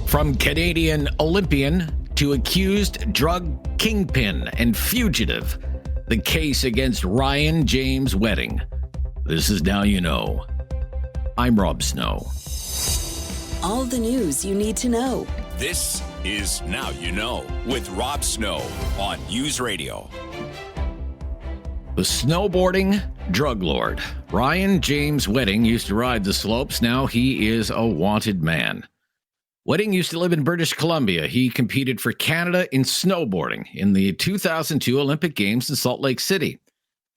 From Canadian Olympian to accused drug kingpin and fugitive, the case against Ryan James Wedding. This is Now You Know. I'm Rob Snow. All the news you need to know. This is Now You Know with Rob Snow on News Radio. The snowboarding drug lord, Ryan James Wedding, used to ride the slopes. Now he is a wanted man. Wedding used to live in British Columbia. He competed for Canada in snowboarding in the 2002 Olympic Games in Salt Lake City.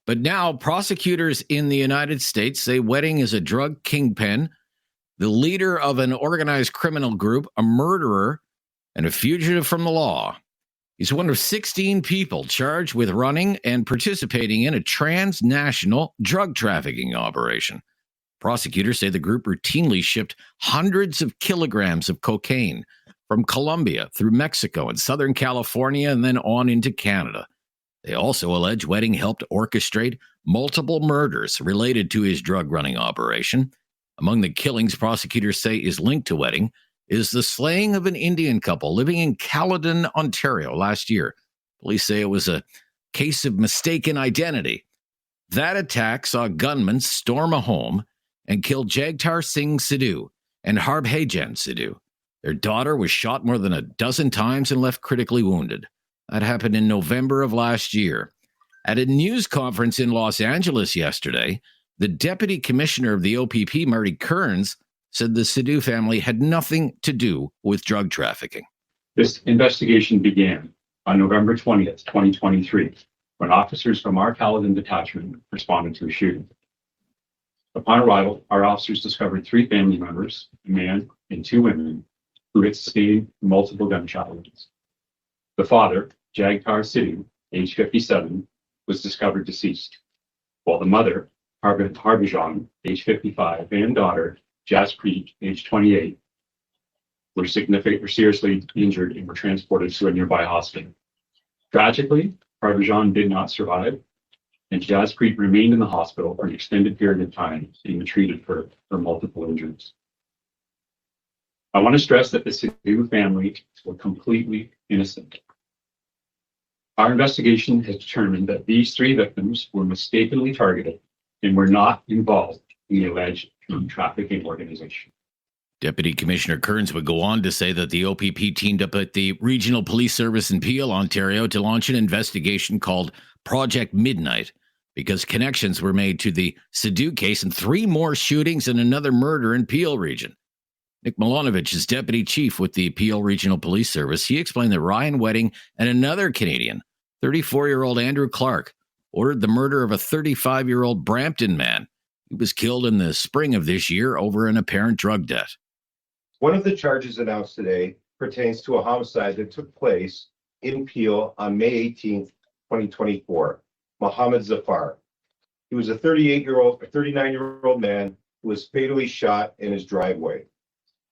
But now prosecutors in the United States say Wedding is a drug kingpin, the leader of an organized criminal group, a murderer, and a fugitive from the law. He's one of 16 people charged with running and participating in a transnational drug trafficking operation. Prosecutors say the group routinely shipped hundreds of kilograms of cocaine from Colombia through Mexico and Southern California and then on into Canada. They also allege Wedding helped orchestrate multiple murders related to his drug running operation. Among the killings prosecutors say is linked to Wedding is the slaying of an Indian couple living in Caledon, Ontario last year. Police say it was a case of mistaken identity. That attack saw gunmen storm a home and killed Jagtar Singh Sidhu and Harbhajan Sidhu. Their daughter was shot more than a dozen times and left critically wounded. That happened in November of last year. At a news conference in Los Angeles yesterday, the deputy commissioner of the OPP, Marty Kearns, said the Sidhu family had nothing to do with drug trafficking. This investigation began on November 20th, 2023, when officers from our Caledon detachment responded to a shooting. Upon arrival, our officers discovered 3 family members, a man and 2 women, who had sustained multiple gunshot wounds. The father, Jagtar Sidhu, age 57, was discovered deceased, while the mother, Harbhajan, age 55, and daughter, Jaspreet, age 28, were seriously injured and were transported to a nearby hospital. Tragically, Harbhajan did not survive, and Jaspreet remained in the hospital for an extended period of time, being treated for multiple injuries. I want to stress that the Sidhu family were completely innocent. Our investigation has determined that these 3 victims were mistakenly targeted and were not involved in the alleged drug trafficking organization. Deputy Commissioner Kearns would go on to say that the OPP teamed up at the Regional Police Service in Peel, Ontario, to launch an investigation called Project Midnight, because connections were made to the Sidhu case and 3 more shootings and another murder in Peel region. Nick Milanovich is deputy chief with the Peel Regional Police Service. He explained that Ryan Wedding and another Canadian, 34-year-old Andrew Clark, ordered the murder of a 35-year-old Brampton man who was killed in the spring of this year over an apparent drug debt. One of the charges announced today pertains to a homicide that took place in Peel on May 18th, 2024. Mohammed Zafar. He was a 39-year-old man who was fatally shot in his driveway.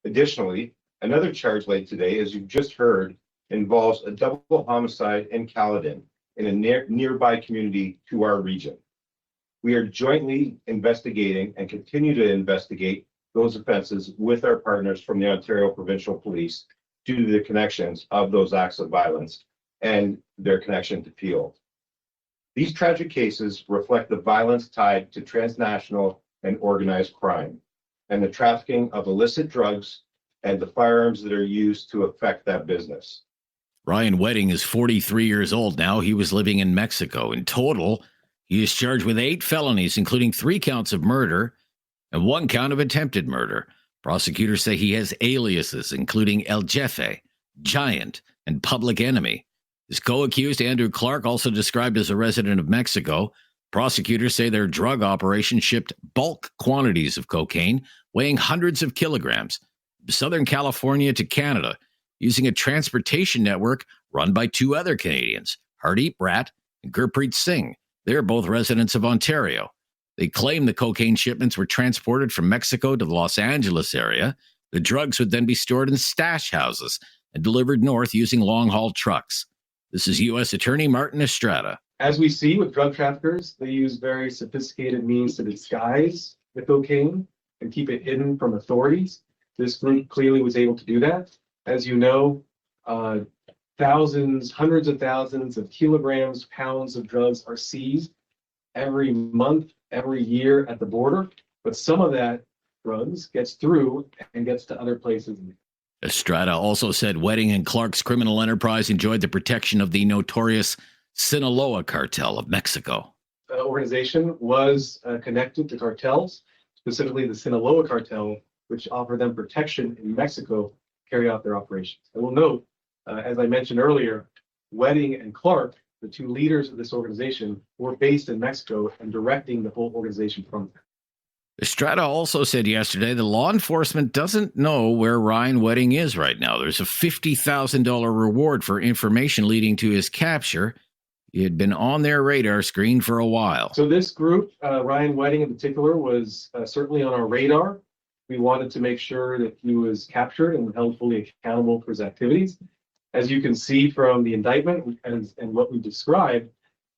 Additionally, another charge laid today, as you've just heard, involves a double homicide in Caledon, in a nearby community to our region. We are jointly investigating and continue to investigate those offenses with our partners from the Ontario Provincial Police due to the connections of those acts of violence and their connection to Peel. These tragic cases reflect the violence tied to transnational and organized crime and the trafficking of illicit drugs and the firearms that are used to effect that business. Ryan Wedding is 43 years old now. He was living in Mexico. In total, he is charged with 8 felonies, including 3 counts of murder and 1 count of attempted murder. Prosecutors say he has aliases, including El Jefe, Giant, and Public Enemy. His co-accused, Andrew Clark, also described as a resident of Mexico. Prosecutors say their drug operation shipped bulk quantities of cocaine, weighing hundreds of kilograms, from Southern California to Canada, using a transportation network run by 2 other Canadians, Hardeep Brat and Gurpreet Singh. They're both residents of Ontario. They claim the cocaine shipments were transported from Mexico to the Los Angeles area. The drugs would then be stored in stash houses and delivered north using long-haul trucks. This is U.S. Attorney Martin Estrada. As we see with drug traffickers, they use very sophisticated means to disguise the cocaine and keep it hidden from authorities. This group clearly was able to do that. As you know, thousands, hundreds of thousands of kilograms, pounds of drugs are seized every month, every year at the border. But some of that drugs gets through and gets to other places. Estrada also said Wedding and Clark's criminal enterprise enjoyed the protection of the notorious Sinaloa cartel of Mexico. The organization was connected to cartels, specifically the Sinaloa cartel, which offered them protection in Mexico to carry out their operations. I will note, as I mentioned earlier, Wedding and Clark, the two leaders of this organization, were based in Mexico and directing the whole organization from there. Estrada also said yesterday that law enforcement doesn't know where Ryan Wedding is right now. There's a $50,000 reward for information leading to his capture. He had been on their radar screen for a while. So this group, Ryan Wedding in particular, was certainly on our radar. We wanted to make sure that he was captured and held fully accountable for his activities. As you can see from the indictment and what we described,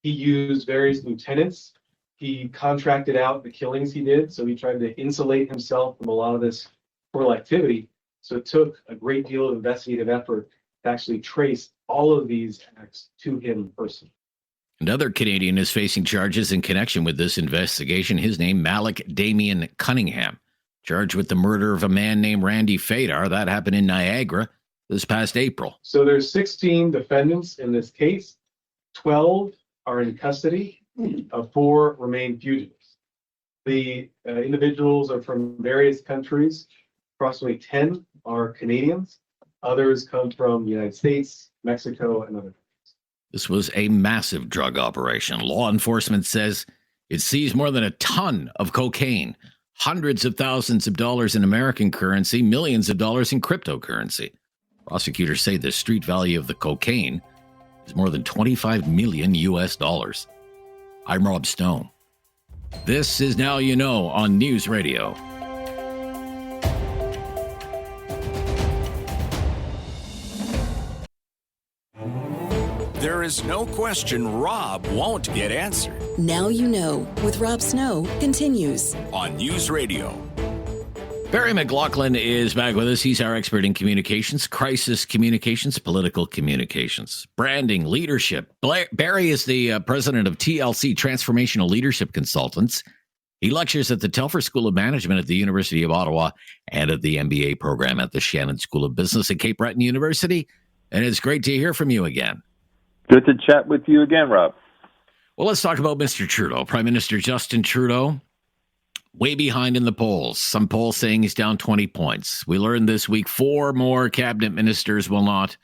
he used various lieutenants. He contracted out the killings he did, so he tried to insulate himself from a lot of this criminal activity. So it took a great deal of investigative effort to actually trace all of these acts to him personally. Another Canadian is facing charges in connection with this investigation. His name, Malik Damien Cunningham, charged with the murder of a man named Randy Fedar. That happened in Niagara this past April. So there's 16 defendants in this case. 12 are in custody. 4 remain fugitives. The individuals are from various countries. Approximately 10 are Canadians. Others come from the United States, Mexico, and other countries. This was a massive drug operation. Law enforcement says it seized more than a ton of cocaine, hundreds of thousands of dollars in American currency, millions of dollars in cryptocurrency. Prosecutors say the street value of the cocaine is more than 25 million US dollars. I'm Rob Stone. This is Now You Know on News Radio. There is no question Rob won't get answered. Now You Know with Rob Snow continues On News Radio. Barry McLaughlin is back with us. He's our expert in communications, crisis communications, political communications, branding, leadership. Barry is the president of TLC, Transformational Leadership Consultants. He lectures at the Telfer School of Management at the University of Ottawa and at the MBA program at the Shannon School of Business at Cape Breton University. And it's great to hear from you again. Good to chat with you again, Rob. Well, let's talk about Mr. Trudeau. Prime Minister Justin Trudeau, way behind in the polls. Some polls saying he's down 20 points. We learned this week 4 more cabinet ministers will not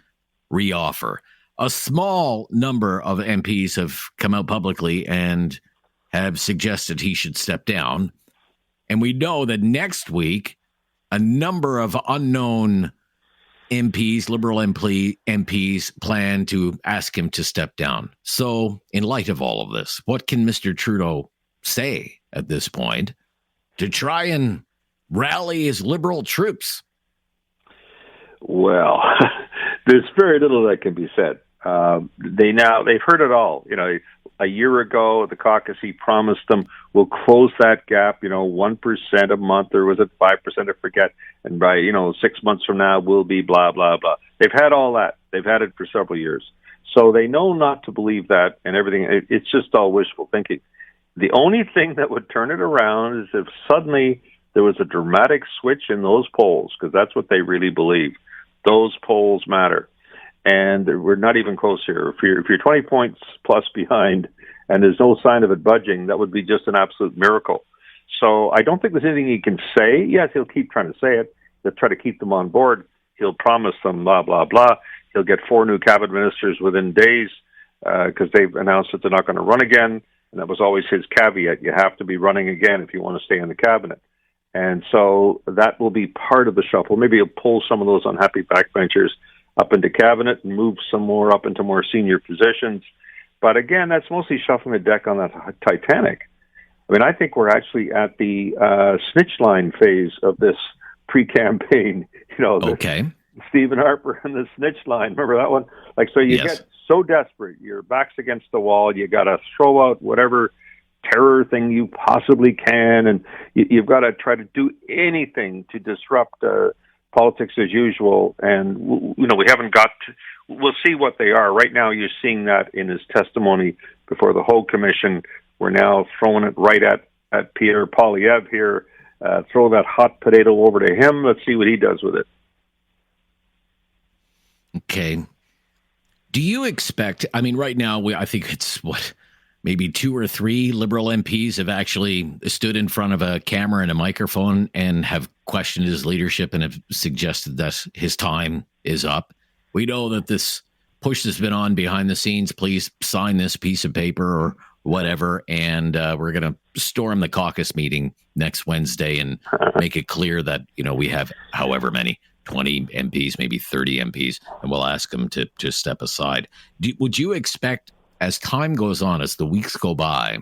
reoffer. A small number of MPs have come out publicly and have suggested he should step down. And we know that next week, a number of unknown MPs, Liberal MPs, plan to ask him to step down. So, in light of all of this, what can Mr. Trudeau say at this point to try and rally his Liberal troops? Well, there's very little that can be said. They've heard it all. You know, a year ago, the caucus, he promised them, we'll close that gap, 1% a month, or was it 5%, I forget. And by, 6 months from now, we'll be blah, blah, blah. They've had all that. They've had it for several years. So they know not to believe that and everything. It's just all wishful thinking. The only thing that would turn it around is if suddenly there was a dramatic switch in those polls, because that's what they really believe. Those polls matter. And we're not even close here. If you're 20 points plus behind and there's no sign of it budging, that would be just an absolute miracle. So I don't think there's anything he can say. Yes, he'll keep trying to say it. He'll try to keep them on board. He'll promise them blah, blah, blah. He'll get 4 new cabinet ministers within days because they've announced that they're not going to run again. And that was always his caveat. You have to be running again if you want to stay in the cabinet. And so that will be part of the shuffle. Maybe he'll pull some of those unhappy backbenchers up into cabinet and move some more up into more senior positions. But again, that's mostly shuffling the deck on that Titanic. I mean, I think we're actually at the snitch line phase of this pre-campaign. Okay. Stephen Harper and the snitch line. Remember that one? So you get so desperate. Your back's against the wall. You got to throw out whatever terror thing you possibly can. And you've got to try to do anything to disrupt politics as usual, and we haven't got to, we'll see what they are. Right now you're seeing that in his testimony before the Hogue Commission. We're now throwing it right at Pierre Poilievre here. Throw that hot potato over to him. Let's see what he does with it. Okay. Do you expect, I mean, right now, I think it's maybe 2 or 3 Liberal MPs have actually stood in front of a camera and a microphone and have questioned his leadership and have suggested that his time is up. We know that this push has been on behind the scenes. Please sign this piece of paper or whatever. And we're going to storm the caucus meeting next Wednesday and make it clear that, we have however many, 20 MPs, maybe 30 MPs, and we'll ask them to just step aside. Would you expect, as time goes on, as the weeks go by,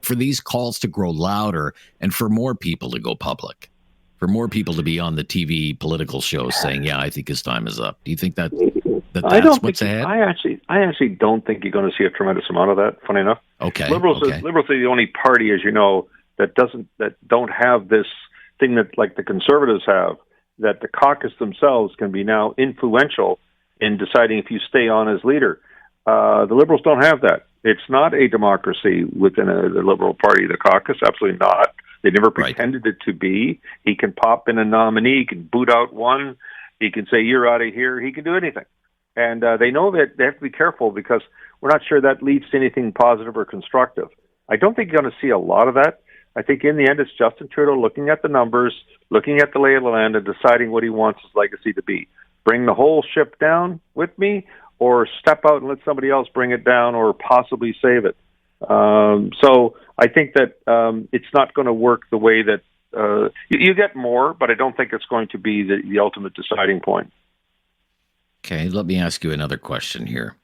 for these calls to grow louder and for more people to go public, for more people to be on the TV political shows saying, yeah, I think his time is up? Do you think that's what's ahead? I actually don't think you're going to see a tremendous amount of that, funny enough. Okay. Liberals are the only party, as you know, that don't have this thing that like the Conservatives have, that the caucus themselves can be now influential in deciding if you stay on as leader. The Liberals don't have that. It's not a democracy within the Liberal Party, the caucus. Absolutely not. They never pretended it to be. He can pop in a nominee. He can boot out one. He can say, you're out of here. He can do anything. And they know that they have to be careful because we're not sure that leads to anything positive or constructive. I don't think you're going to see a lot of that. I think in the end, it's Justin Trudeau looking at the numbers, looking at the lay of the land, and deciding what he wants his legacy to be. Bring the whole ship down with me, or step out and let somebody else bring it down, or possibly save it. So I think that it's not going to work the way that you get more, but I don't think it's going to be the ultimate deciding point. Okay, let me ask you another question here.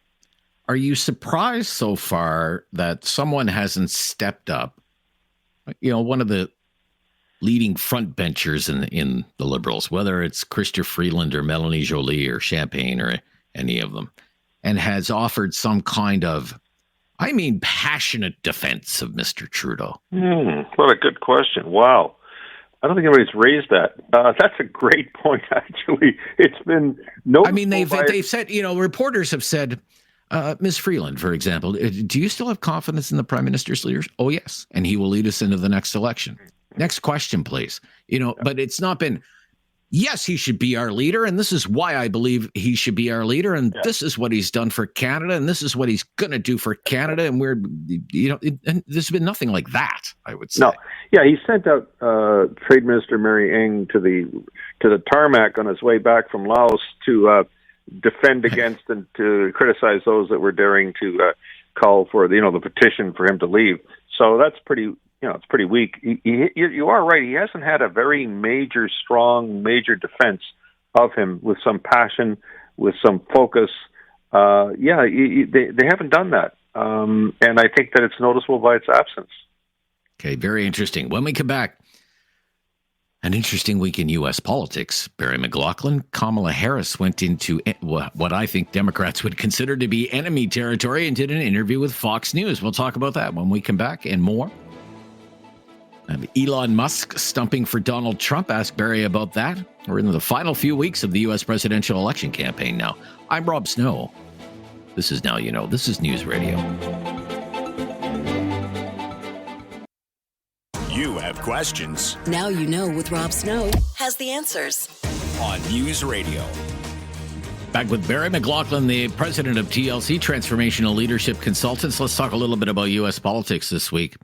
Are you surprised so far that someone hasn't stepped up? One of the leading front benchers in the Liberals, whether it's Chrystia Freeland or Melanie Joly or Champagne or any of them, and has offered some kind of, passionate defense of Mr. Trudeau? What a good question. Wow. I don't think anybody's raised that. That's a great point, actually. It's been they've said, reporters have said, Ms. Freeland, for example, do you still have confidence in the Prime Minister's leaders? Oh, yes. And he will lead us into the next election. Next question, please. But it's not been, yes, he should be our leader, and this is why I believe he should be our leader, and this is what he's done for Canada, and this is what he's going to do for Canada, and and there's been nothing like that, I would say. No, yeah, he sent out Trade Minister Mary Ng to the tarmac on his way back from Laos to defend against and to criticize those that were daring to call for the petition for him to leave. So that's pretty. It's pretty weak. You are right. He hasn't had a very strong defense of him with some passion, with some focus. They haven't done that. And I think that it's noticeable by its absence. Okay, very interesting. When we come back, an interesting week in U.S. politics. Barry McLaughlin, Kamala Harris went into what I think Democrats would consider to be enemy territory and did an interview with Fox News. We'll talk about that when we come back and more. Elon Musk stumping for Donald Trump. Ask Barry about that. We're in the final few weeks of the U.S. presidential election campaign now. I'm Rob Snow. This is Now You Know. This is News Radio. You have questions. Now You Know with Rob Snow has the answers. On News Radio. Back with Barry McLaughlin, the president of TLC, Transformational Leadership Consultants. Let's talk a little bit about U.S. politics this week.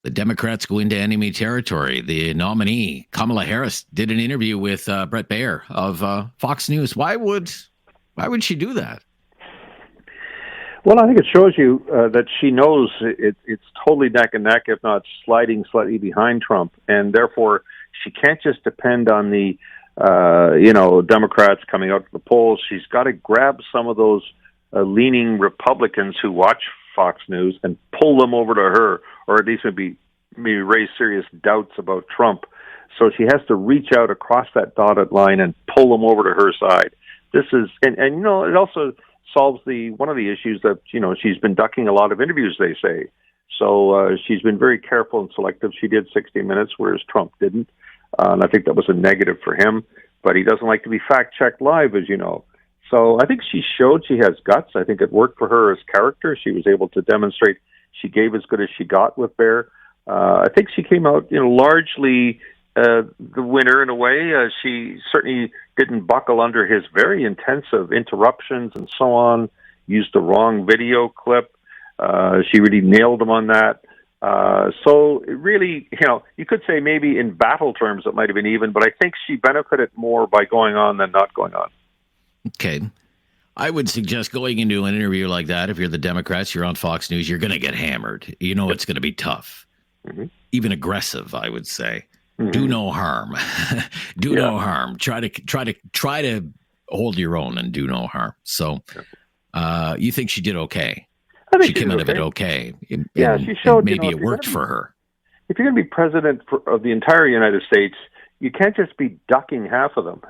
The Democrats go into enemy territory. The nominee, Kamala Harris, did an interview with Bret Baier of Fox News. Why would she do that? Well, I think it shows you that she knows it's totally neck and neck, if not sliding slightly behind Trump. And therefore, she can't just depend on the, Democrats coming out to the polls. She's got to grab some of those leaning Republicans who watch Fox News and pull them over to her, or at least maybe raise serious doubts about Trump. So she has to reach out across that dotted line and pull them over to her side. This is, and it also solves one of the issues that, she's been ducking a lot of interviews, they say. So she's been very careful and selective. She did 60 Minutes, whereas Trump didn't. And I think that was a negative for him. But he doesn't like to be fact-checked live, as you know. So I think she showed she has guts. I think it worked for her as character. She was able to demonstrate she gave as good as she got with Bear. I think she came out, largely the winner in a way. She certainly didn't buckle under his very intensive interruptions and so on, used the wrong video clip. She really nailed him on that. So it really, you could say maybe in battle terms it might have been even, but I think she benefited more by going on than not going on. Okay. I would suggest going into an interview like that, if you're the Democrats, you're on Fox News, you're going to get hammered. It's going to be tough, even aggressive, I would say. Do no harm. No harm. Try to hold your own and do no harm. So you think she did okay? I think she came out of it okay. She showed maybe it worked for her. If you're going to be president of the entire United States, you can't just be ducking half of them,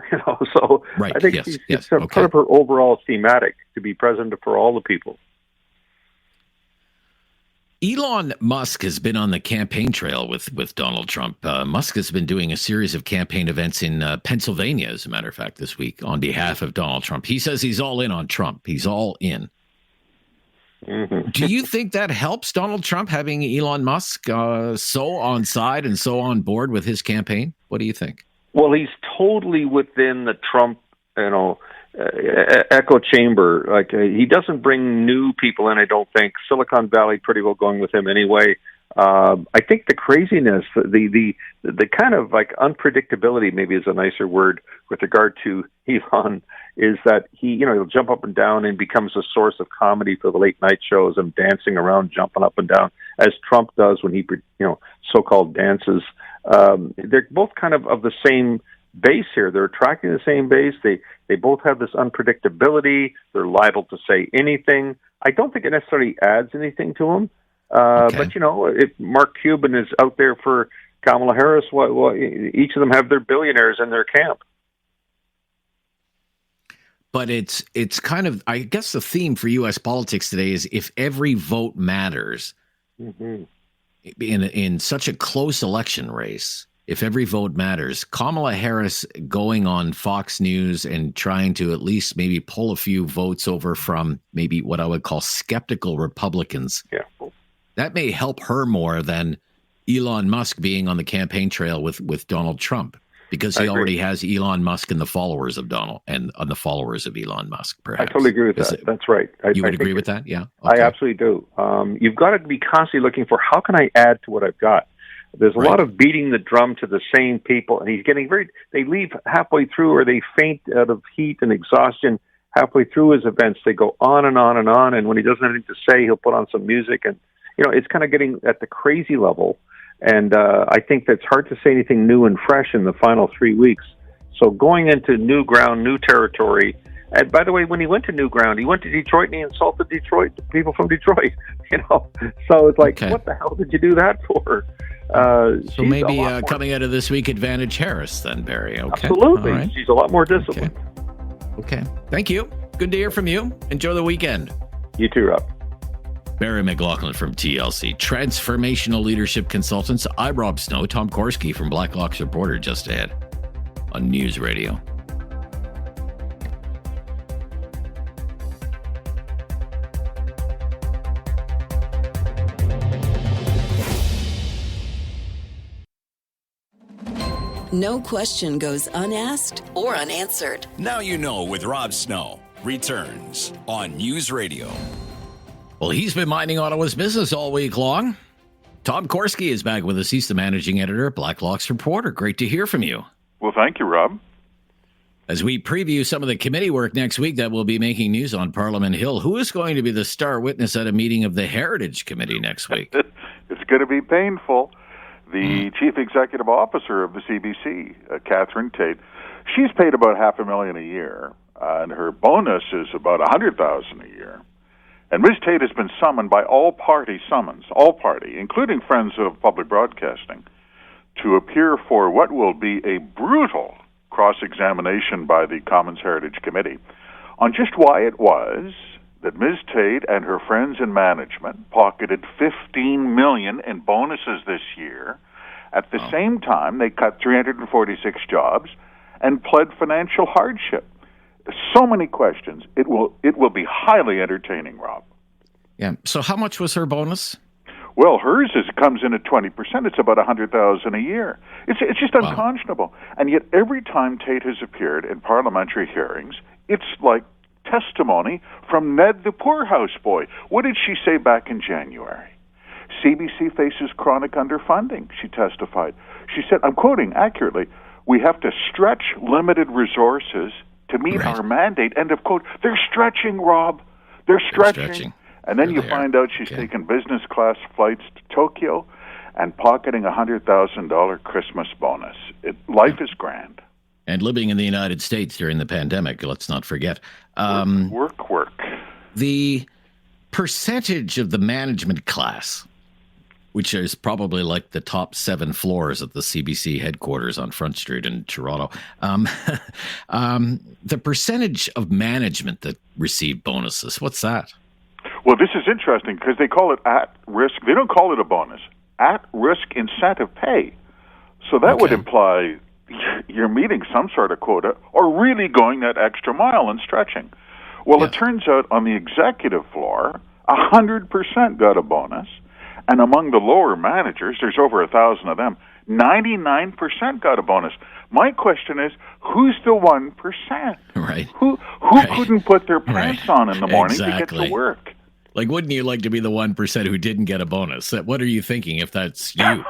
So right. I think it's part of her overall thematic to be president for all the people. Elon Musk has been on the campaign trail with Donald Trump. Musk has been doing a series of campaign events in Pennsylvania, as a matter of fact, this week on behalf of Donald Trump. He says he's all in on Trump. He's all in. Mm-hmm. Do you think that helps Donald Trump, having Elon Musk so on side and so on board with his campaign? What do you think? Well, he's totally within the Trump, echo chamber. Like he doesn't bring new people in. I don't think Silicon Valley pretty well going with him anyway. I think the craziness, the kind of like unpredictability, maybe is a nicer word with regard to Elon, is that he'll jump up and down and becomes a source of comedy for the late night shows and dancing around, jumping up and down, as Trump does when he, so-called dances. They're both kind of the same base here. They're attracting the same base. They both have this unpredictability. They're liable to say anything. I don't think it necessarily adds anything to them. But, if Mark Cuban is out there for Kamala Harris, each of them have their billionaires in their camp. But it's kind of, I guess the theme for U.S. politics today is if every vote matters in such a close election race, if every vote matters, Kamala Harris going on Fox News and trying to at least maybe pull a few votes over from maybe what I would call skeptical Republicans, that may help her more than Elon Musk being on the campaign trail with Donald Trump. Because he already has Elon Musk and the followers of Donald and the followers of Elon Musk, perhaps. I totally agree with that. That's right. You would agree with that? Yeah. Okay. I absolutely do. You've got to be constantly looking for how can I add to what I've got. There's a lot of beating the drum to the same people, and he's getting they leave halfway through or they faint out of heat and exhaustion halfway through his events. They go on and on and on, and when he doesn't have anything to say, he'll put on some music, and it's kind of getting at the crazy level. And I think that's hard to say anything new and fresh in the final 3 weeks. So going into new ground, new territory. And by the way, when he went to new ground, he went to Detroit and he insulted the people from Detroit. So it's like, what the hell did you do that for? So maybe coming out of this week, advantage Harris then, Barry. Okay. Absolutely. Right. She's a lot more disciplined. Okay. Thank you. Good to hear from you. Enjoy the weekend. You too, Rob. Barry McLaughlin from TLC, Transformational Leadership Consultants. I'm Rob Snow. Tom Korski from Blacklock's Reporter just ahead on News Radio. No question goes unasked or unanswered. Now You Know with Rob Snow returns on News Radio. Well, he's been minding Ottawa's business all week long. Tom Korski is back with us. He's the managing editor at Blacklock's Reporter. Great to hear from you. Well, thank you, Rob. As we preview some of the committee work next week that will be making news on Parliament Hill, who is going to be the star witness at a meeting of the Heritage Committee next week? It's going to be painful. The chief executive officer of the CBC, Catherine Tait, she's paid about $500,000 a year, and her bonus is about $100,000 a year. And Ms. Tait has been summoned by all party, including Friends of Public Broadcasting, to appear for what will be a brutal cross-examination by the Commons Heritage Committee on just why it was that Ms. Tait and her friends in management pocketed $15 million in bonuses this year At the same time, they cut 346 jobs and pled financial hardship. So many questions. It will be highly entertaining, Rob. Yeah. So how much was her bonus? Well, hers comes in at 20%. It's about $100,000 a year. It's just unconscionable. And yet, every time Tate has appeared in parliamentary hearings, it's like testimony from Ned the Poorhouse Boy. What did she say back in January? CBC faces chronic underfunding, she testified. She said, I'm quoting accurately, we have to stretch limited resources to meet our mandate. End of quote. They're stretching, Rob. They're stretching. And then you find out she's taken business class flights to Tokyo and pocketing a $100,000 Christmas bonus. Life is grand. And living in the United States during the pandemic, let's not forget. Work. The percentage of the management class, which is probably like the top 7 floors at the CBC headquarters on Front Street in Toronto, the percentage of management that received bonuses, what's that? Well, this is interesting because they call it at-risk. They don't call it a bonus. At-risk incentive pay. So that would imply you're meeting some sort of quota or really going that extra mile and stretching. Well, it turns out on the executive floor, 100% got a bonus. And among the lower managers, there's over 1,000 of them, 99% got a bonus. My question is, who's the 1%? Right. Who couldn't put their pants on in the morning to get to work? Like, wouldn't you like to be the 1% who didn't get a bonus? What are you thinking if that's you?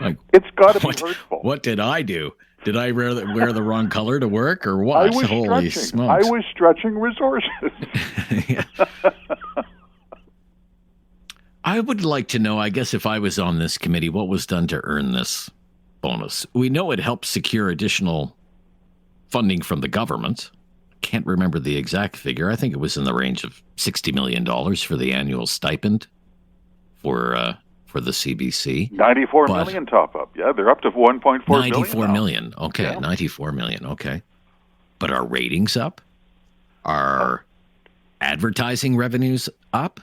Like, it's got to be hurtful. What did I do? Did I wear the wrong color to work or what? Holy smokes. I was stretching resources. I would like to know, I guess if I was on this committee, what was done to earn this bonus. We know it helped secure additional funding from the government. Can't remember the exact figure. I think it was in the range of $60 million for the annual stipend for the CBC. 94 million top up. Yeah, they're up to 1.4 billion. 94 million. Okay, yeah. 94 million. Okay. But are ratings up? Are advertising revenues up?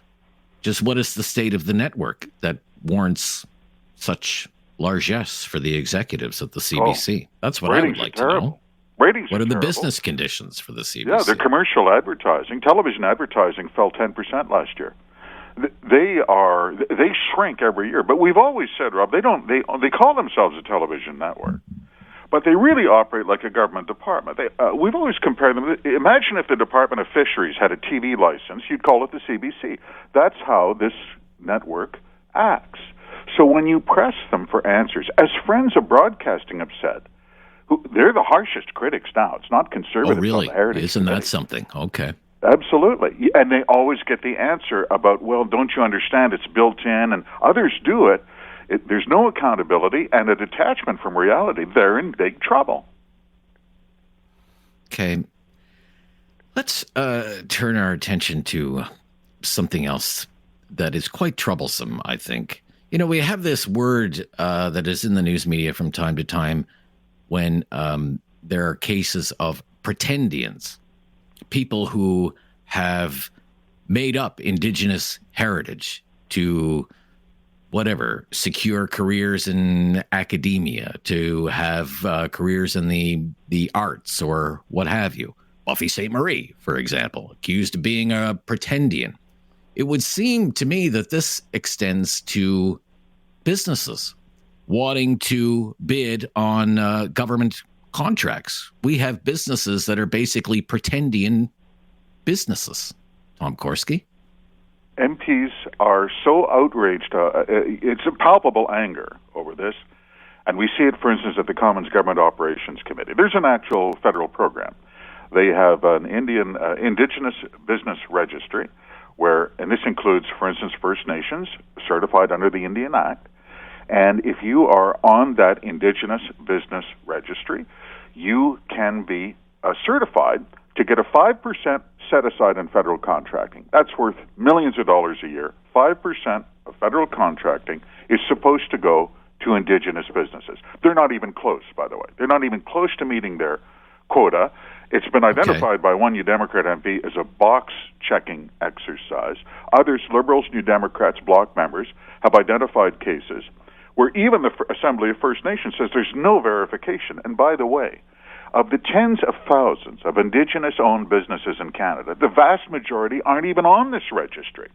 Just what is the state of the network that warrants such largesse for the executives at the CBC? That's what I would like to know. Ratings what are the terrible. Business conditions for the CBC? Yeah, their commercial advertising, television advertising fell 10% last year. They shrink every year. But we've always said, Rob, they call themselves a television network, but they really operate like a government department. We've always compared them. Imagine if the Department of Fisheries had a TV license, you'd call it the CBC. That's how this network acts. So when you press them for answers, as Friends of Broadcasting have said, they're the harshest critics now. It's not conservative. Oh, really? Isn't that Committee. Something? Okay. Absolutely. And they always get the answer about, well, don't you understand it's built in, and others do it. There's no accountability and a detachment from reality. They're in big trouble. Okay. Let's turn our attention to something else that is quite troublesome, I think. You know, we have this word that is in the news media from time to time when there are cases of pretendians, people who have made up Indigenous heritage to whatever, secure careers in academia, to have careers in the arts or what have you. Buffy St. Marie, for example, accused of being a pretendian. It would seem to me that this extends to businesses wanting to bid on government contracts. We have businesses that are basically pretendian businesses. Tom Korski? MPs are so outraged. It's a palpable anger over this. And we see it, for instance, at the Commons Government Operations Committee. There's an actual federal program. They have an Indigenous business registry where, and this includes, for instance, First Nations, certified under the Indian Act. And if you are on that Indigenous business registry, you can be certified to get a 5% set aside in federal contracting. That's worth millions of dollars a year. 5% of federal contracting is supposed to go to Indigenous businesses. They're not even close, by the way. They're not even close to meeting their quota. It's been identified by one New Democrat MP as a box-checking exercise. Others, Liberals, New Democrats, Bloc members, have identified cases where even the Assembly of First Nations says there's no verification. And by the way, of the tens of thousands of Indigenous-owned businesses in Canada, the vast majority aren't even on this registry.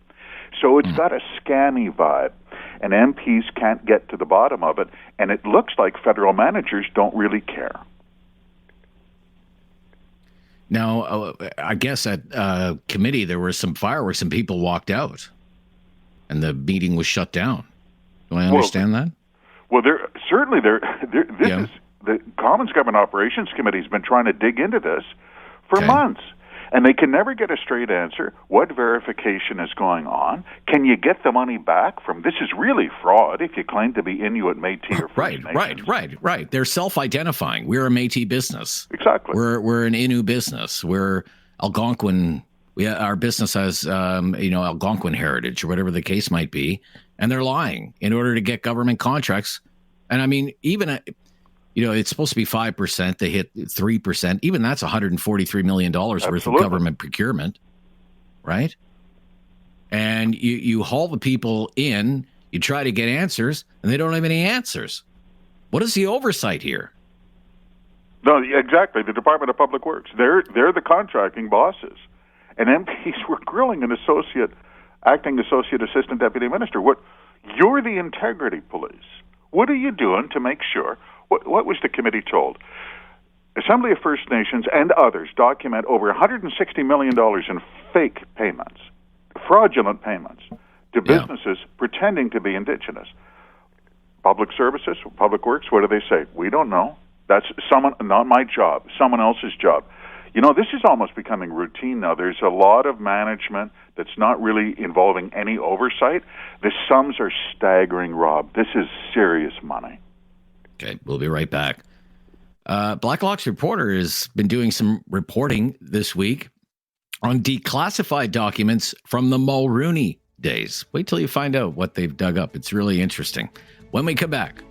So it's got a scammy vibe, and MPs can't get to the bottom of it, and it looks like federal managers don't really care. Now, I guess at committee there were some fireworks and people walked out, and the meeting was shut down. Do I understand that? Well, is the Commons Government Operations Committee has been trying to dig into this for months, and they can never get a straight answer. What verification is going on? Can you get the money back from? This is really fraud if you claim to be Inuit, Métis, or First Nations. Right. They're self-identifying. We're a Métis business. Exactly. We're an Innu business. We're Algonquin. Our business has Algonquin heritage or whatever the case might be, and they're lying in order to get government contracts. And I mean, even it's supposed to be 5%. They hit 3%. Even that's $143 million worth of government procurement, right? And you haul the people in, you try to get answers, and they don't have any answers. What is the oversight here? No, exactly. The Department of Public Works. They're the contracting bosses. And MPs were grilling an acting associate assistant deputy minister. You're the integrity police. What are you doing to make sure? What was the committee told? Assembly of First Nations and others document over $160 million in fake payments, fraudulent payments to businesses pretending to be Indigenous. Public Services, Public Works, what do they say? We don't know. That's not my job, someone else's job. This is almost becoming routine now. There's a lot of management that's not really involving any oversight. The sums are staggering, Rob. This is serious money. Okay, we'll be right back. Blacklock's reporter has been doing some reporting this week on declassified documents from the Mulrooney days. Wait till you find out what they've dug up. It's really interesting. When we come back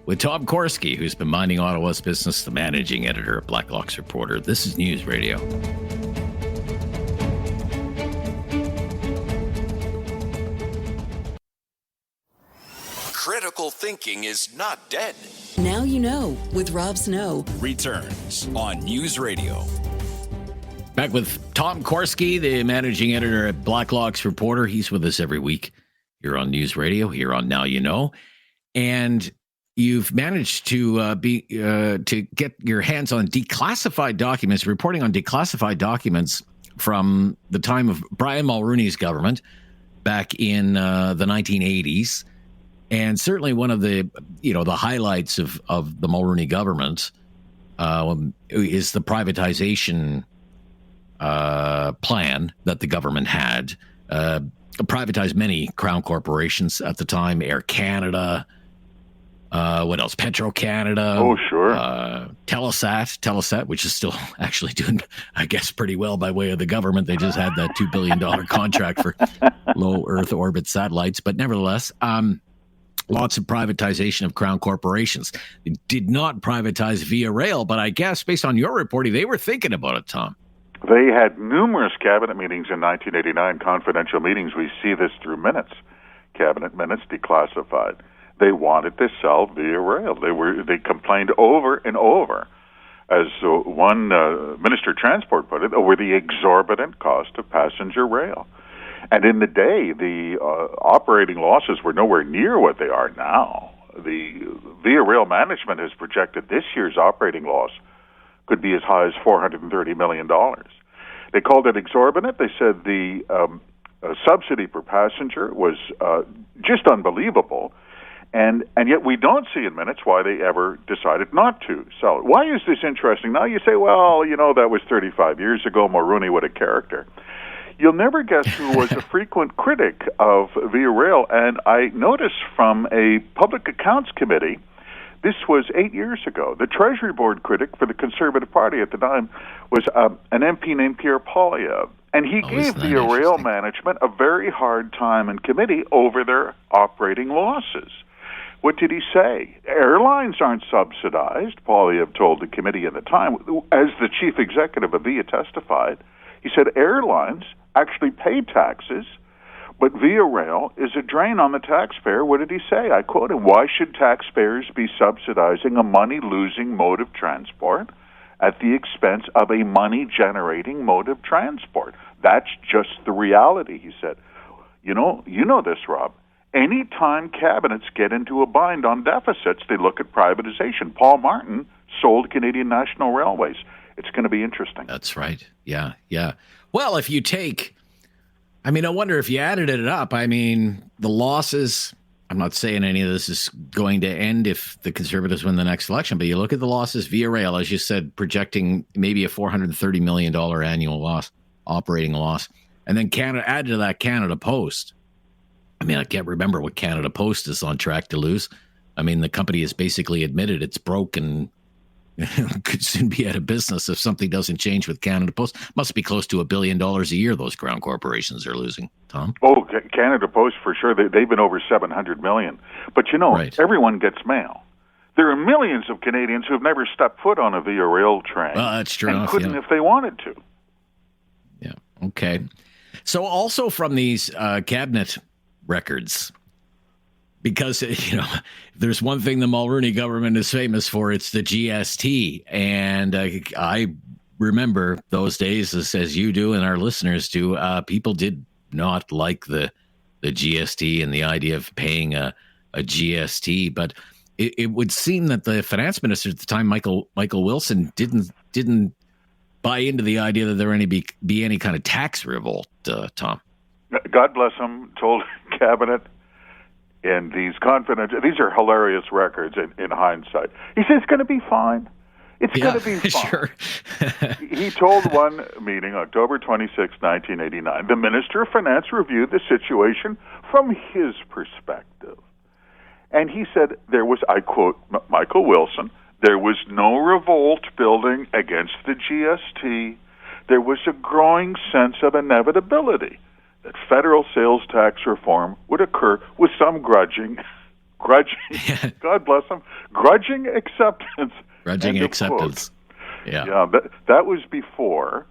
with Tom Korski, who's been minding Ottawa's business, the managing editor of Blacklock's reporter. This is News Radio. Critical thinking is not dead. Now you know with Rob Snow. Returns on News Radio. Back with Tom Korski, the managing editor at Blacklock's reporter. He's with us every week here on News Radio, here on Now You Know. And you've managed to get your hands on declassified documents, reporting on declassified documents from the time of Brian Mulrooney's government back in the 1980s. And certainly one of the highlights of the Mulrooney government is the privatization plan that the government had. Privatized many crown corporations at the time, Air Canada, what else? Petro-Canada. Oh, sure. Telesat, which is still actually doing, I guess, pretty well by way of the government. They just had that $2 billion contract for low Earth orbit satellites. But nevertheless, lots of privatization of crown corporations. They did not privatize Via Rail, but I guess based on your reporting, they were thinking about it, Tom. They had numerous cabinet meetings in 1989, confidential meetings. We see this through minutes, cabinet minutes declassified. They wanted to sell Via Rail. They complained over and over, as one Minister of Transport put it, over the exorbitant cost of passenger rail. And in the day, the operating losses were nowhere near what they are now. The Via Rail management has projected this year's operating loss could be as high as $430 million. They called it exorbitant. They said the subsidy per passenger was just unbelievable. And yet we don't see in minutes why they ever decided not to sell it. Why is this interesting? Now you say, well, that was 35 years ago. Mulrooney, what a character. You'll never guess who was a frequent critic of Via Rail. And I noticed from a public accounts committee, this was 8 years ago, the Treasury Board critic for the Conservative Party at the time was an MP named Pierre Poilievre. And he gave Via Rail management a very hard time in committee over their operating losses. What did he say? Airlines aren't subsidized, Poilievre told the committee at the time. As the chief executive of Via testified, he said airlines actually pay taxes, But Via Rail is a drain on the taxpayer. What did he say? I quote him, "Why should taxpayers be subsidizing a money-losing mode of transport at the expense of a money-generating mode of transport? That's just the reality," he said. You know this, Rob. Anytime cabinets get into a bind on deficits, they look at privatization. Paul Martin sold Canadian National Railways. It's going to be interesting. That's right. Yeah, yeah. Well, if you take, I mean, I wonder if you added it up. I mean, the losses, I'm not saying any of this is going to end if the Conservatives win the next election, but you look at the losses Via Rail, as you said, projecting maybe a $430 million annual loss, operating loss. And then Canada, add to that Canada Post. I mean, I can't remember what Canada Post is on track to lose. I mean, the company has basically admitted it's broke and could soon be out of business if something doesn't change with Canada Post. Must be close to $1 billion a year those ground corporations are losing, Tom. Oh, Canada Post, for sure. They've been over $700 million. But, Right. Everyone gets mail. There are millions of Canadians who have never stepped foot on a Via Rail train. Well, that's true. And couldn't if they wanted to. Yeah, okay. So also from these cabinet records, because, if there's one thing the Mulroney government is famous for, it's the GST. And I remember those days, as you do and our listeners do, people did not like the GST and the idea of paying a GST. But it would seem that the finance minister at the time, Michael Wilson, didn't buy into the idea that there would be any kind of tax revolt, Tom. God bless him, told Cabinet in these are hilarious records in hindsight. He said it's going to be fine. It's going to be fine. Sure. He told one meeting, October 26, 1989, the Minister of Finance reviewed the situation from his perspective. And he said there was, I quote Michael Wilson, "There was no revolt building against the GST. There was a growing sense of inevitability that federal sales tax reform would occur with some grudging, God bless him, grudging acceptance." Grudging acceptance. Yeah. Yeah, that was before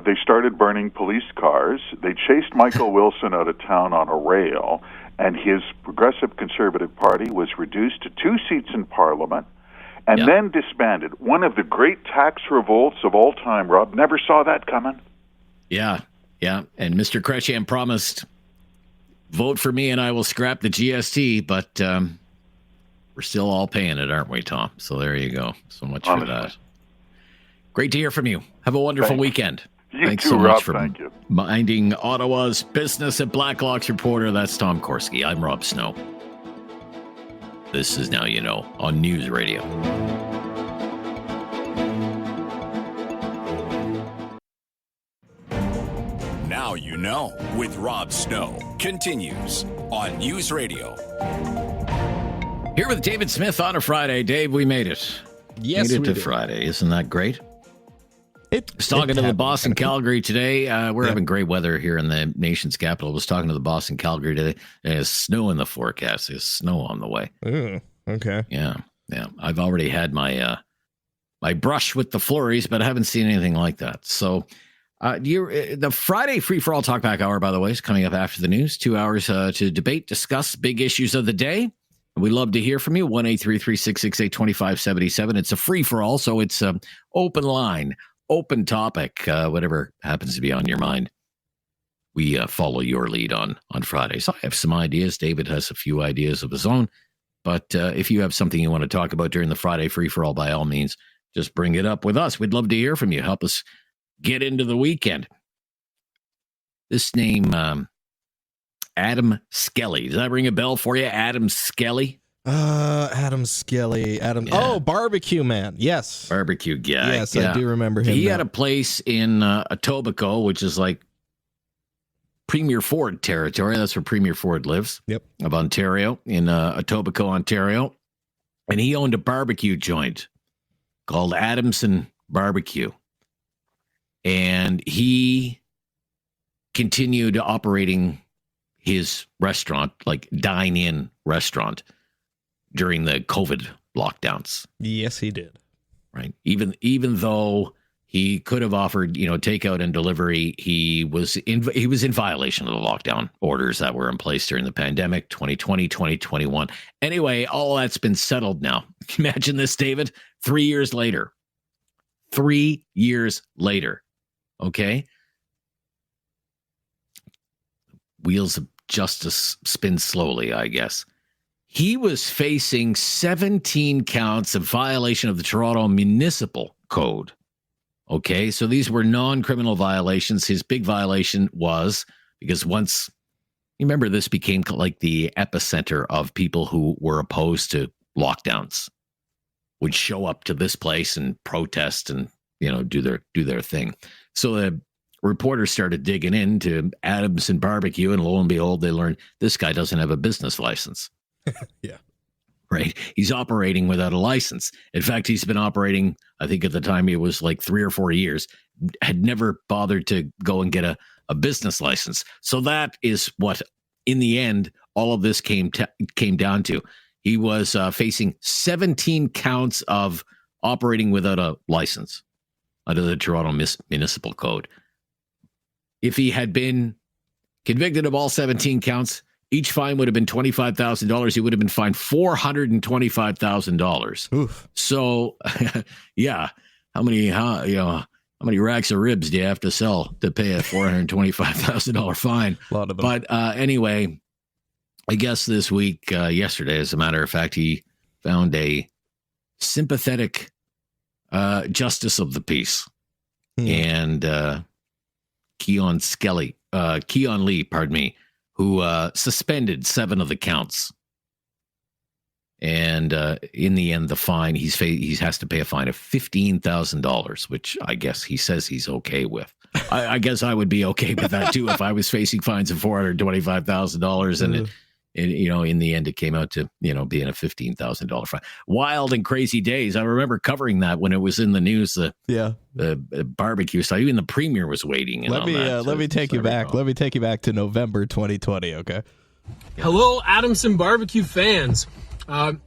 they started burning police cars. They chased Michael Wilson out of town on a rail, and his Progressive Conservative Party was reduced to 2 seats in Parliament and then disbanded. One of the great tax revolts of all time, Rob. Never saw that coming. Yeah. Yeah, and Mr. Chrétien promised, vote for me and I will scrap the GST, but we're still all paying it, aren't we, Tom? So there you go. So much for that. Great to hear from you. Have a wonderful weekend. Thanks too, so Rob. much for Thank you. Minding Ottawa's business at Blacklock's reporter. That's Tom Korski. I'm Rob Snow. This is Now You Know on News Radio. Now You Know with Rob Snow continues on News Radio. Here with David Smith on a Friday. Dave, we made it. Yes, made it we to did. Friday. Isn't that great? I was talking to the happened. boss in Calgary today. We're having great weather here in the nation's capital. I was talking to the boss in Calgary today. There's snow in the forecast. There's snow on the way. Ooh, okay. Yeah. I've already had my my brush with the flurries, but I haven't seen anything like that. So the Friday Free-for-All Talkback Hour, by the way, is coming up after the news. 2 hours to debate, discuss big issues of the day. We love to hear from you. 1-833-668-2577. It's a free-for-all, so it's an open line, open topic, whatever happens to be on your mind. We follow your lead on Fridays. I have some ideas. David has a few ideas of his own. But if you have something you want to talk about during the Friday free-for-all, by all means, just bring it up with us. We'd love to hear from you. Help us get into the weekend. This name, Adam Skelly. Does that ring a bell for you, Adam Skelly? Adam Skelly. Oh, Barbecue Man. Yes. Barbecue guy. Yes, I do remember him. He now. had a place in Etobicoke, which is like Premier Ford territory. That's where Premier Ford lives. Yep. Of Ontario, in Etobicoke, Ontario. And he owned a barbecue joint called Adamson Barbecue. And he continued operating his restaurant, like dine-in restaurant, during the COVID lockdowns. Yes, he did. Right. Even though He could have offered, takeout and delivery. He was in violation of the lockdown orders that were in place during the pandemic, 2020, 2021. Anyway, all that's been settled now. Imagine this, David, 3 years later. 3 years later. Okay. Wheels of justice spin slowly, I guess. He was facing 17 counts of violation of the Toronto Municipal Code. Okay, so these were non-criminal violations. His big violation was because once, you remember, this became like the epicenter of people who were opposed to lockdowns, would show up to this place and protest and, do their thing. So the reporters started digging into Adamson Barbecue, and lo and behold, they learned this guy doesn't have a business license. Yeah. Right. He's operating without a license. In fact, he's been operating, I think at the time it was like 3 or 4 years, had never bothered to go and get a business license. So that is what, in the end, all of this came down to. He was facing 17 counts of operating without a license under the Toronto Municipal Code. If he had been convicted of all 17 counts, each fine would have been $25,000. He would have been fined $425,000. Oof. So, yeah, how many racks of ribs do you have to sell to pay a $425,000 fine? A lot of them. But anyway, I guess this week, yesterday, as a matter of fact, he found a sympathetic justice of the peace, and Keon Lee, who suspended 7 of the counts. And in the end, the fine, he has to pay a fine of $15,000, which I guess he says he's okay with. I guess I would be okay with that too if I was facing fines of $425,000 and in the end it came out to being a $15,000 fine. Wild and crazy days. I remember covering that when it was in the news. The barbecue side, even the premier was waiting. Let me take you back. Let me take you back to November 2020. Okay. Hello, Adamson Barbecue fans. I'm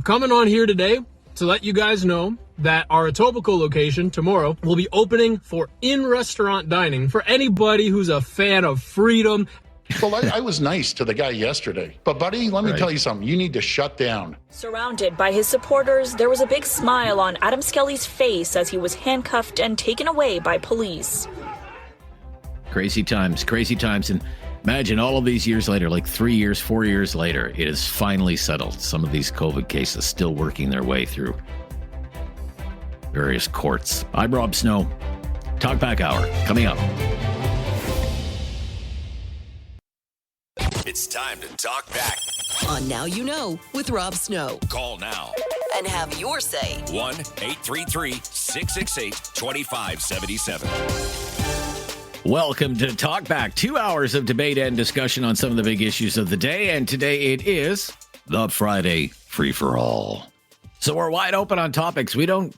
coming on here today to let you guys know that our Etobicoke location tomorrow will be opening for in-restaurant dining for anybody who's a fan of freedom. Well, I was nice to the guy yesterday, but buddy, let me tell you something. You need to shut down. Surrounded by his supporters, there was a big smile on Adam Skelly's face as he was handcuffed and taken away by police. Crazy times. And imagine all of these years later, like 3 years, 4 years later, it is finally settled. Some of these COVID cases still working their way through various courts. I'm Rob Snow. Talkback Hour coming up. It's time to talk back. On Now You Know with Rob Snow. Call now. And have your say. 1-833-668-2577. Welcome to Talk Back. 2 hours of debate and discussion on some of the big issues of the day. And today it is the Friday Free-for-All. So we're wide open on topics. We don't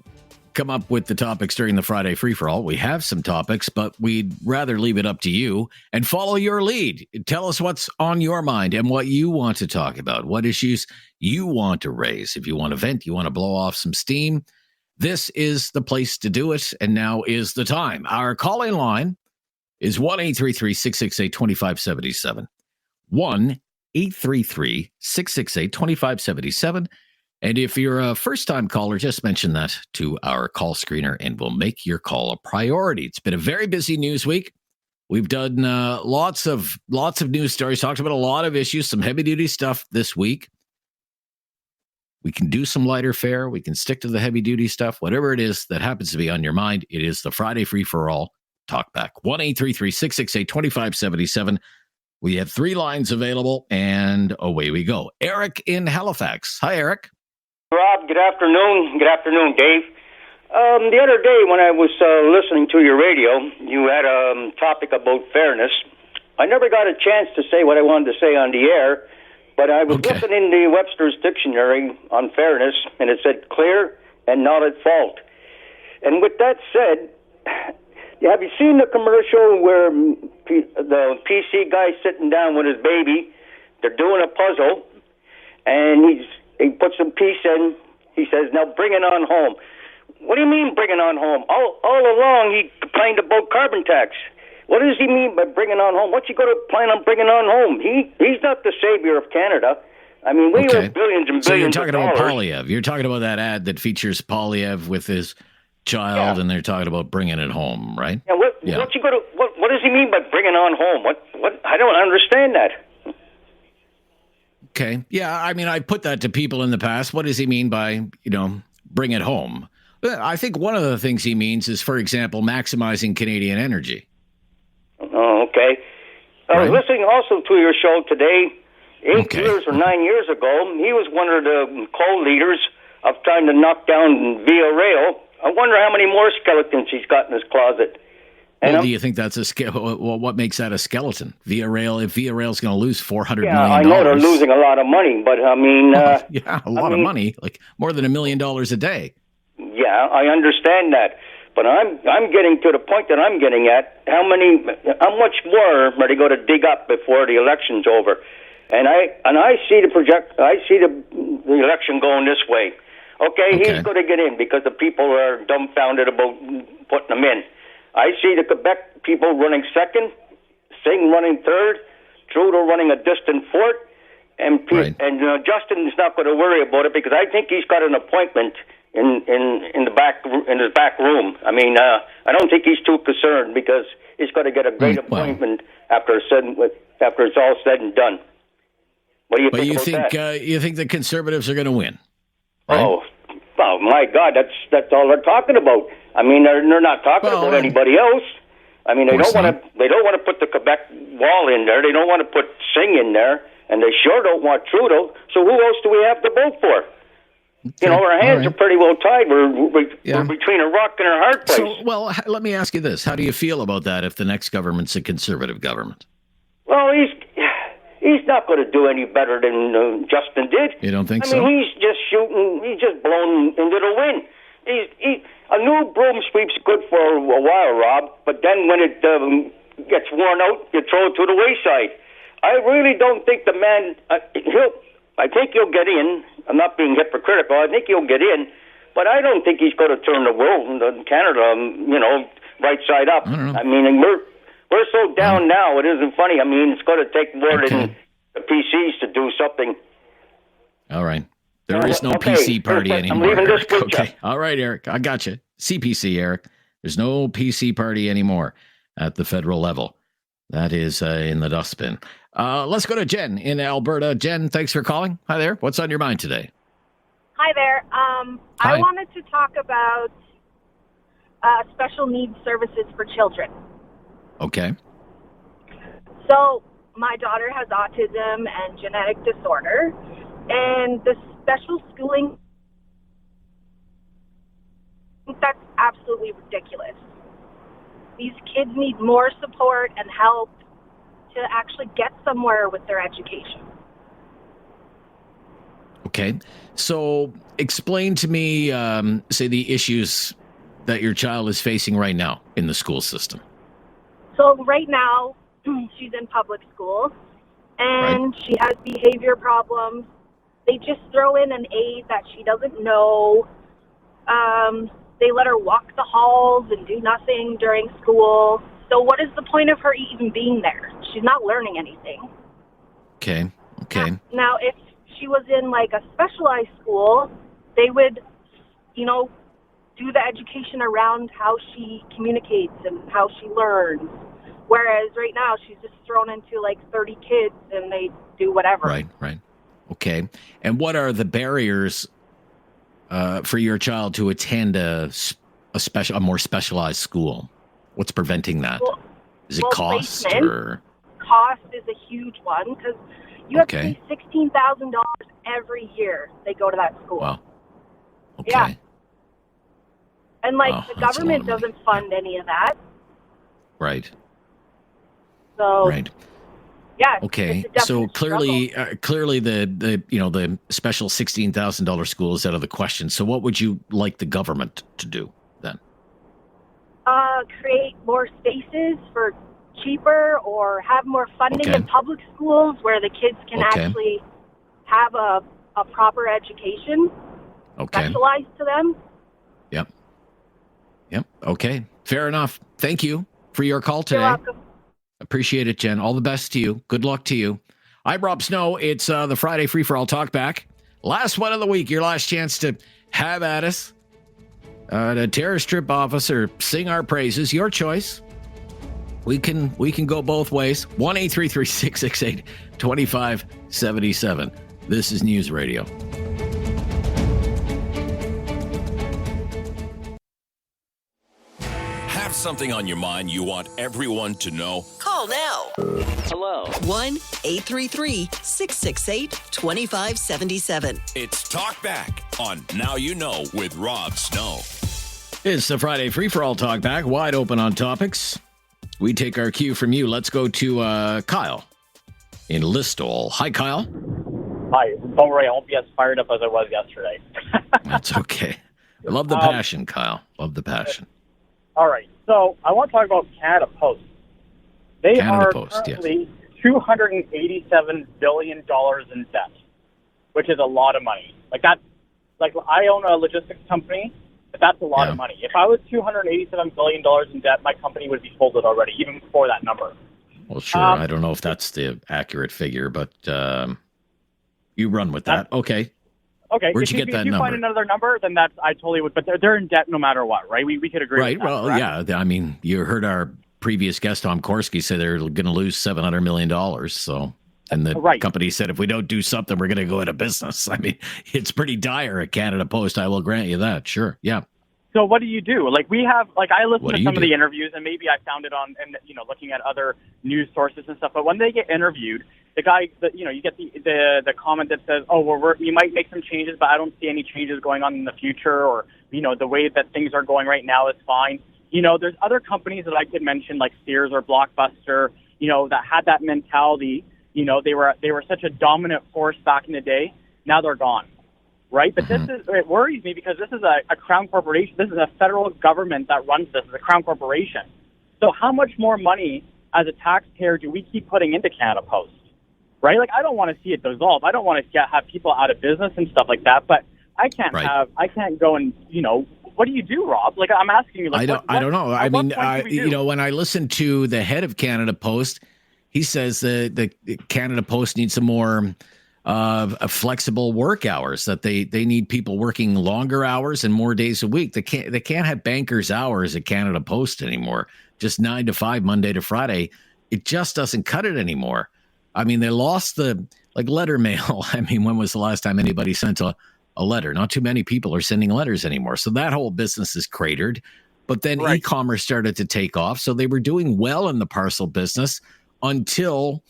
come up with the topics during the Friday Free-for-All. We have some topics, but we'd rather leave it up to you and follow your lead. Tell us what's on your mind and what you want to talk about, what issues you want to raise. If you want to vent, you want to blow off some steam, this is the place to do it. And now is the time. Our call-in line is 1-833-668-2577. 1-833-668-2577. And if you're a first-time caller, just mention that to our call screener, and we'll make your call a priority. It's been a very busy news week. We've done lots of news stories, talked about a lot of issues, some heavy-duty stuff this week. We can do some lighter fare. We can stick to the heavy-duty stuff. Whatever it is that happens to be on your mind, it is the Friday Free-for-All Talkback. 1-833-668-2577. We have 3 lines available, and away we go. Eric in Halifax. Hi, Eric. Rob, good afternoon. Good afternoon, Dave. The other day when I was listening to your radio, you had a topic about fairness. I never got a chance to say what I wanted to say on the air, but I was looking in the Webster's Dictionary on fairness, and it said clear and not at fault. And with that said, have you seen the commercial where the PC guy's sitting down with his baby, they're doing a puzzle, and he puts some piece in, he says, now bring it on home. What do you mean bringing on home? All along he complained about carbon tax. What does he mean by bringing on home? What's he going to plan on bringing on home? He's not the savior of Canada. I mean, we have billions and billions. So you're talking of about dollars. Polyev. You're talking about that ad that features Polyev with his child, and they're talking about bringing it home, right? Yeah, what's he going to? What does he mean by bringing on home? What? I don't understand that. Okay. Yeah, I mean, I put that to people in the past. What does he mean by, bring it home? I think one of the things he means is, for example, maximizing Canadian energy. Oh, okay. I was listening also to your show today. 8 years or 9 years ago, he was one of the co-leaders of trying to knock down Via Rail. I wonder how many more skeletons he's got in his closet. Well, do you think that's a skeleton? Well, what makes that a skeleton? Via Rail, if Via Rail's going to lose $400 million. I know they're losing a lot of money, but I mean... a lot of money, like more than $1 million a day. Yeah, I understand that. But I'm getting to the point that I'm getting at. How much more are they going to dig up before the election's over? And I see the election going this way. Okay, he's going to get in because the people are dumbfounded about putting him in. I see the Quebec people running second, Singh running third, Trudeau running a distant fourth, and Justin's not going to worry about it because I think he's got an appointment in his back room. I mean, I don't think he's too concerned because he's got to get a great appointment after it's all said and done. What do you think about that? You think the Conservatives are going to win? Right? Oh my God, that's all they're talking about. I mean, they're not talking about anybody else. I mean, they don't want to put the Quebec wall in there. They don't want to put Singh in there, and they sure don't want Trudeau. So who else do we have to vote for? Okay. Our hands are pretty well tied. We're between a rock and a hard place. So, well, let me ask you this: how do you feel about that if the next government's a Conservative government? Well, he's not going to do any better than Justin did. You don't think so? I mean, he's just shooting. He's just blown into the wind. A new broom sweep's good for a while, Rob, but then when it gets worn out, you throw it to the wayside. I really don't think the man. I think he'll get in. I'm not being hypocritical. I think he'll get in, but I don't think he's going to turn the world, Canada, right side up. I mean, we're so down now. It isn't funny. I mean, it's going to take more than the PCs to do something. All right. There is no PC party anymore. I'm leaving this with you. All right, Eric. I got you. CPC, Eric. There's no PC party anymore at the federal level. That is in the dustbin. Let's go to Jen in Alberta. Jen, thanks for calling. Hi there. What's on your mind today? Hi there. Hi. I wanted to talk about special needs services for children. Okay. So my daughter has autism and genetic disorder, and the special schooling, that's absolutely ridiculous. These kids need more support and help to actually get somewhere with their education. Okay. So explain to me, say, the issues that your child is facing right now in the school system. So right now, she's in public school, and she has behavior problems. They just throw in an aide that she doesn't know. They let her walk the halls and do nothing during school. So what is the point of her even being there? She's not learning anything. Okay. Now, if she was in like a specialized school, they would, do the education around how she communicates and how she learns. Whereas right now, she's just thrown into like 30 kids and they do whatever. Right. Okay. And what are the barriers for your child to attend a more specialized school? What's preventing that? Is it cost placement. or? Cost is a huge one because you have to pay $16,000 every year they go to that school. Wow. Okay. Yeah. And the government doesn't fund any of that. Right. So. Right. Yeah. Okay. So clearly the special $16,000 school is out of the question. So what would you like the government to do then? Create more spaces for cheaper, or have more funding in public schools where the kids can actually have a proper education specialized to them. Yep. Okay, fair enough. Thank you for your call today. You're welcome. Appreciate it, Jen. All the best to you. Good luck to you. I'm Rob Snow. It's the Friday Free for All Talk Back. Last one of the week. Your last chance to have at us. To tear a strip off us or sing our praises. Your choice. We can go both ways. 1-833-668-2577. This is News Radio. Have something on your mind you want everyone to know? Call now. Hello. 1-833-668-2577. It's Talk Back on Now You Know with Rob Snow. It's the Friday Free for All Talk Back. Wide open on topics. We take our cue from you. Let's go to Kyle in Listowel. Hi, Kyle. Hi. Don't worry, I won't be as fired up as I was yesterday. That's okay. I love the passion, Kyle. Love the passion. All right. So I want to talk about Canada Post. They Canada are Post, currently $287 billion in debt, which is a lot of money. Like I own a logistics company, but that's a lot of money. If I was $287 billion in debt, my company would be folded already, even before that number. Well, sure. I don't know if that's the accurate figure, but you run with that. Okay. Okay. Where'd you get that if you number? find another number, then I totally would. But they're in debt no matter what, right? We could agree Right. with that. Well, correct? yeah. I mean, you heard our previous guest, Tom Korski, say they're going to lose $700 million. So, and the company said, if we don't do something, we're going to go out of business. I mean, it's pretty dire at Canada Post. I will grant you that. Sure. Yeah. So what do you do? Like I listen What to do some you of the do? interviews, and maybe I found it on, and looking at other news sources and stuff. But when they get interviewed, the guy, you get the comment that says, "Oh, well, we might make some changes, but I don't see any changes going on in the future," or the way that things are going right now is fine. There's other companies that I could mention, like Sears or Blockbuster, that had that mentality. They were such a dominant force back in the day. Now they're gone. Right, but it worries me because this is a crown corporation. This is a federal government that runs this. It's a crown corporation. So how much more money as a taxpayer do we keep putting into Canada Post? Right, like I don't want to see it dissolve. I don't want to have people out of business and stuff like that. But I can't go and what do you do, Rob? Like I'm asking you. Like, I don't know. I mean, do? When I listen to the head of Canada Post, he says the Canada Post needs some more flexible work hours, that they need people working longer hours and more days a week. They can't have bankers' hours at Canada Post anymore. Just 9 to 5, Monday to Friday. It just doesn't cut it anymore. I mean, they lost the letter mail. I mean, when was the last time anybody sent a letter? Not too many people are sending letters anymore. So that whole business is cratered. But then e-commerce started to take off. So they were doing well in the parcel business until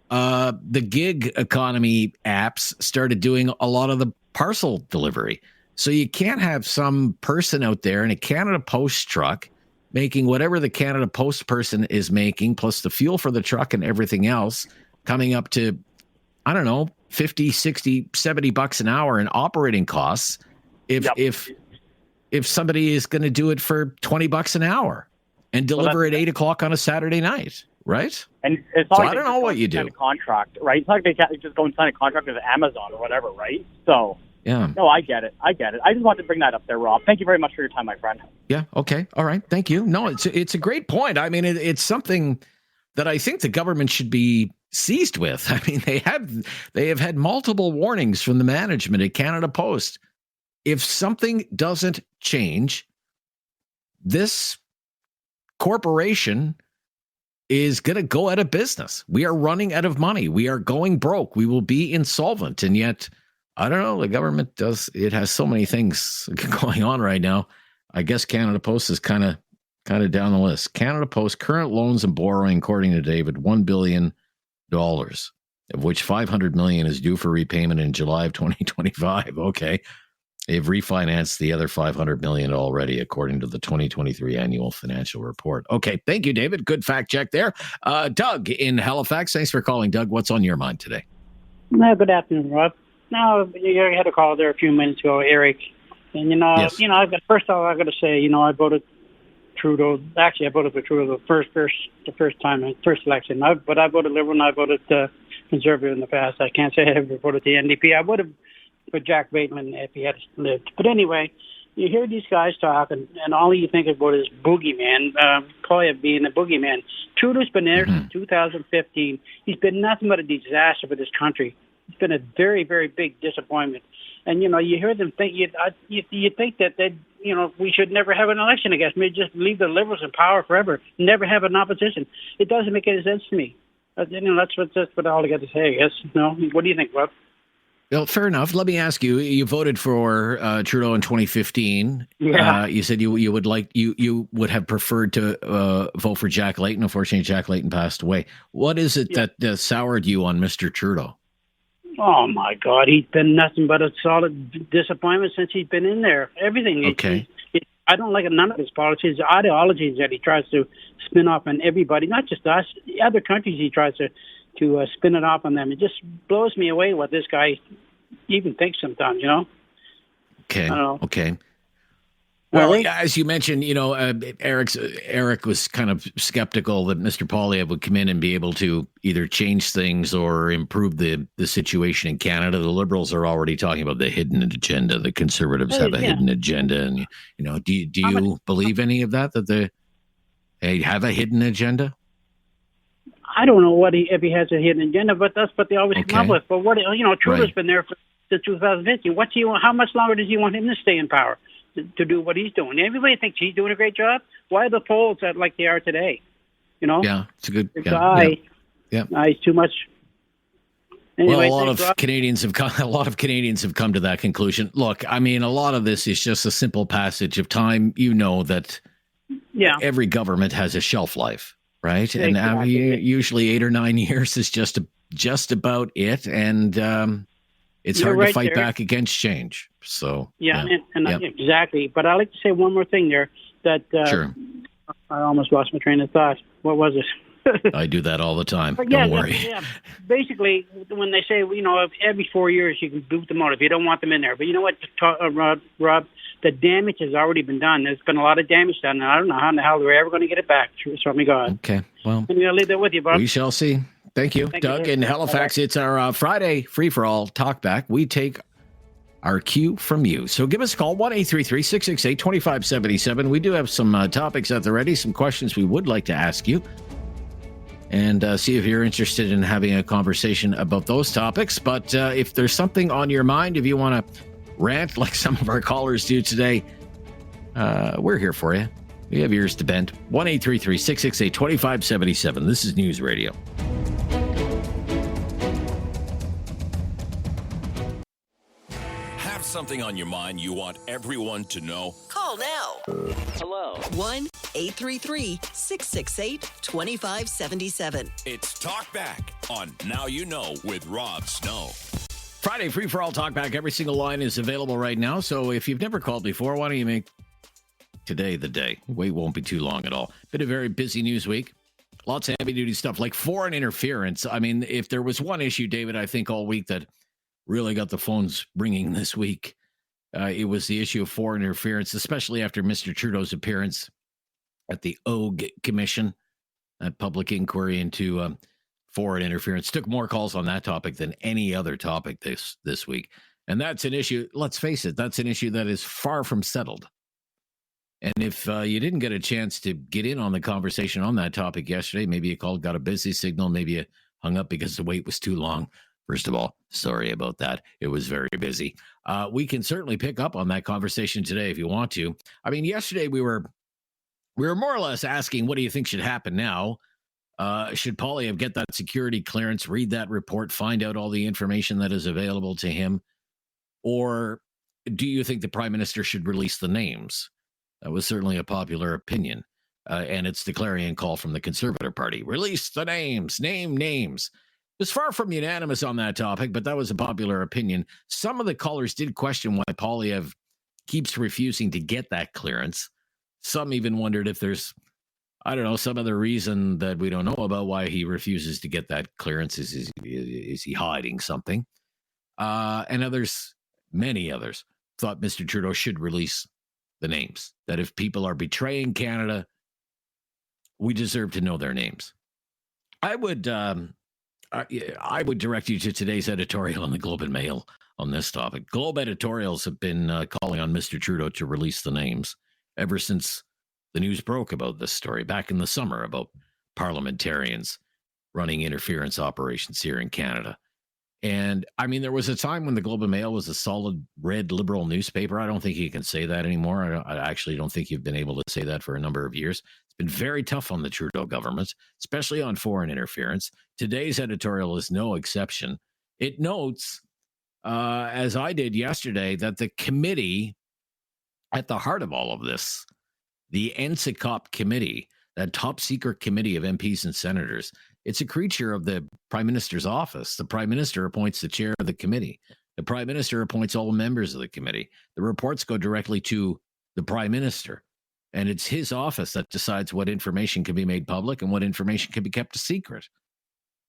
the gig economy apps started doing a lot of the parcel delivery. So you can't have some person out there in a Canada Post truck making whatever the Canada Post person is making, plus the fuel for the truck and everything else, coming up to, I don't know, 50, 60, 70 bucks an hour in operating costs. If somebody is going to do it for 20 bucks an hour and deliver at 8 o'clock on a Saturday night. Right. And it's not so like I don't know what you do. A contract, right? It's not like they can't just go and sign a contract with Amazon or whatever, right? So, yeah. No, I get it. I just wanted to bring that up there, Rob. Thank you very much for your time, my friend. Yeah. Okay. All right. Thank you. No, it's a great point. I mean, it's something that I think the government should be seized with. I mean, they have had multiple warnings from the management at Canada Post. If something doesn't change, this corporation is going to go out of business. We are running out of money. We are going broke. We will be insolvent. And yet, I don't know, the government has so many things going on right now. I guess Canada Post is kind of down the list. Canada Post current loans and borrowing, according to David, $1 billion, of which $500 million is due for repayment in July of 2025. Okay. They've refinanced the other $500 million already, according to the 2023 annual financial report. Okay, thank you, David. Good fact check there. Doug in Halifax, thanks for calling. Doug, what's on your mind today? Good afternoon, Rob. Now, you had a call there a few minutes ago, Eric. And, yes. First of all, I got to say, I voted Trudeau. Actually, I voted for Trudeau the first time, first election. But I voted Liberal and I voted Conservative in the past. I can't say I ever voted the NDP. I would have for Jack Bateman if he had lived. But anyway, you hear these guys talk, and all you think about is boogeyman, Poilievre being the boogeyman. Trudeau's been there since 2015. He's been nothing but a disaster for this country. It's been a very, very big disappointment. And, you hear them think, you think that we should never have an election, I guess. Maybe just leave the Liberals in power forever, never have an opposition. It doesn't make any sense to me. That's what all I got to say, I guess. No? What do you think, Rob? Well, fair enough. Let me ask you, you voted for Trudeau in 2015. Yeah. You said you would have preferred to vote for Jack Layton. Unfortunately, Jack Layton passed away. What is it that soured you on Mr. Trudeau? Oh, my God. He's been nothing but a solid disappointment since he's been in there. Everything. Okay. I don't like none of his policies, ideologies that he tries to spin off on everybody, not just us, other countries he tries to spin it off on them. It just blows me away what this guy even thinks sometimes, Okay. I don't know. Okay. Well, as you mentioned, Eric was kind of skeptical that Mr. Poilievre would come in and be able to either change things or improve the situation in Canada. The Liberals are already talking about the hidden agenda. The Conservatives have a hidden agenda, and do you believe any of that they have a hidden agenda? I don't know if he has a hidden agenda, but that's what they always come up with. But Trudeau's been there since 2015. How much longer does he want him to stay in power? To do what he's doing. Everybody thinks he's doing a great job. Why are the polls like they are today? Yeah, it's a good. Yeah. He's too much. Anyway, well, a lot of Canadians have come to that conclusion. Look, I mean, a lot of this is just a simple passage of time. You know that. Yeah. Every government has a shelf life, right? Exactly. And usually 8 or 9 years is just about it, and it's You're hard to right fight there. back against change. So exactly. But I like to say one more thing there. That sure. I almost lost my train of thought. What was it? I do that all the time. But Don't worry. Basically, when they say, every 4 years you can boot them out if you don't want them in there. But you know what, Rob? The damage has already been done. There's been a lot of damage done, and I don't know how in the hell we're ever going to get it back. So me God. Okay. Well, I'm going to leave that with you, Bob. We shall see. Thank you, Doug. In Halifax, it's our Friday free-for-all talkback. We take our cue from you. So give us a call, 1-833-668-2577. We do have some topics at the ready, some questions we would like to ask you, and see if you're interested in having a conversation about those topics. But if there's something on your mind, if you want to rant like some of our callers do today, we're here for you. We have ears to bend. 1-833-668-2577. This is News Radio. Have something on your mind you want everyone to know? Call now. Hello. 1-833-668-2577. It's Talk Back on Now You Know with Rob Snow. Friday free-for-all talkback. Every single line is available right now. So if you've never called before, why don't you make today the day? Wait won't be too long at all. Been a very busy news week. Lots of heavy-duty stuff like foreign interference. I mean, if there was one issue, David, I think all week that really got the phones ringing this week, it was the issue of foreign interference, especially after Mr. Trudeau's appearance at the OG Commission, that public inquiry into foreign interference. Took more calls on that topic than any other topic this week. And that's an issue, let's face it, that's an issue that is far from settled. And if you didn't get a chance to get in on the conversation on that topic yesterday, maybe you called, got a busy signal, maybe you hung up because the wait was too long. First of all, sorry about that. It was very busy. We can certainly pick up on that conversation today if you want to. I mean, yesterday we were more or less asking, what do you think should happen now? Should Poilievre get that security clearance, read that report, find out all the information that is available to him? Or do you think the Prime Minister should release the names? That was certainly a popular opinion. And it's the clarion call from the Conservative Party. Release the names, name names. It was far from unanimous on that topic, but that was a popular opinion. Some of the callers did question why Poilievre keeps refusing to get that clearance. Some even wondered if there's, I don't know, some other reason that we don't know about why he refuses to get that clearance. Is he hiding something? And others, many others, thought Mr. Trudeau should release the names. That if people are betraying Canada, we deserve to know their names. I would direct you to today's editorial in the Globe and Mail on this topic. Globe editorials have been calling on Mr. Trudeau to release the names ever since the news broke about this story back in the summer about parliamentarians running interference operations here in Canada. And I mean, there was a time when the Globe and Mail was a solid red liberal newspaper. I don't think you can say that anymore. I actually don't think you've been able to say that for a number of years. It's been very tough on the Trudeau government, especially on foreign interference. Today's editorial is no exception. It notes, as I did yesterday, that the committee at the heart of all of this, the NSICOP committee, that top secret committee of MPs and senators, it's a creature of the Prime Minister's office. The Prime Minister appoints the chair of the committee. The Prime Minister appoints all the members of the committee. The reports go directly to the Prime Minister. And it's his office that decides what information can be made public and what information can be kept a secret.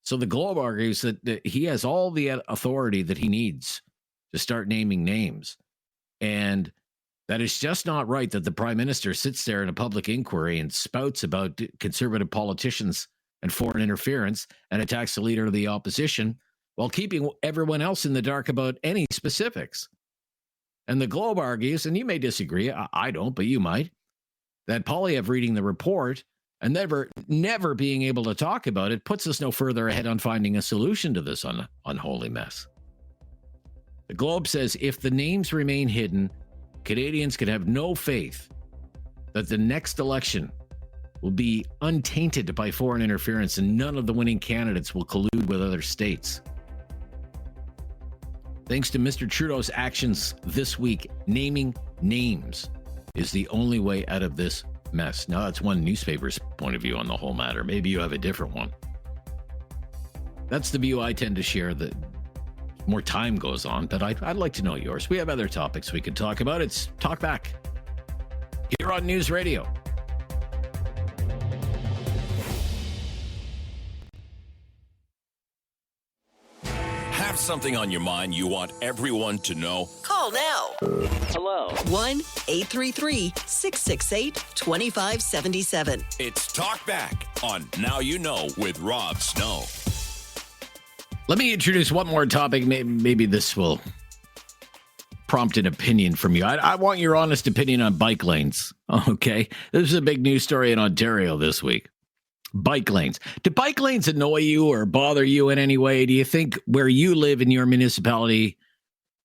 So the Globe argues that he has all the authority that he needs to start naming names. And that it's just not right that the Prime Minister sits there in a public inquiry and spouts about conservative politicians and foreign interference and attacks the leader of the opposition while keeping everyone else in the dark about any specifics. And the Globe argues, and you may disagree, I don't, but you might, that Poilievre reading the report and never being able to talk about it puts us no further ahead on finding a solution to this unholy mess. The Globe says if the names remain hidden, Canadians can have no faith that the next election will be untainted by foreign interference and none of the winning candidates will collude with other states. Thanks to Mr. Trudeau's actions this week, naming names is the only way out of this mess. Now, that's one newspaper's point of view on the whole matter. Maybe you have a different one. That's the view I tend to share. The more time goes on, but I'd like to know yours. We have other topics we could talk about. It's Talk Back here on News Radio. Have something on your mind you want everyone to know? Call now. Hello. 1-833-668-2577. It's Talk Back on Now You Know with Rob Snow. Let me introduce one more topic. Maybe this will prompt an opinion from you. I want your honest opinion on bike lanes. Okay. This is a big news story in Ontario this week. Bike lanes. Do bike lanes annoy you or bother you in any way? Do you think where you live in your municipality,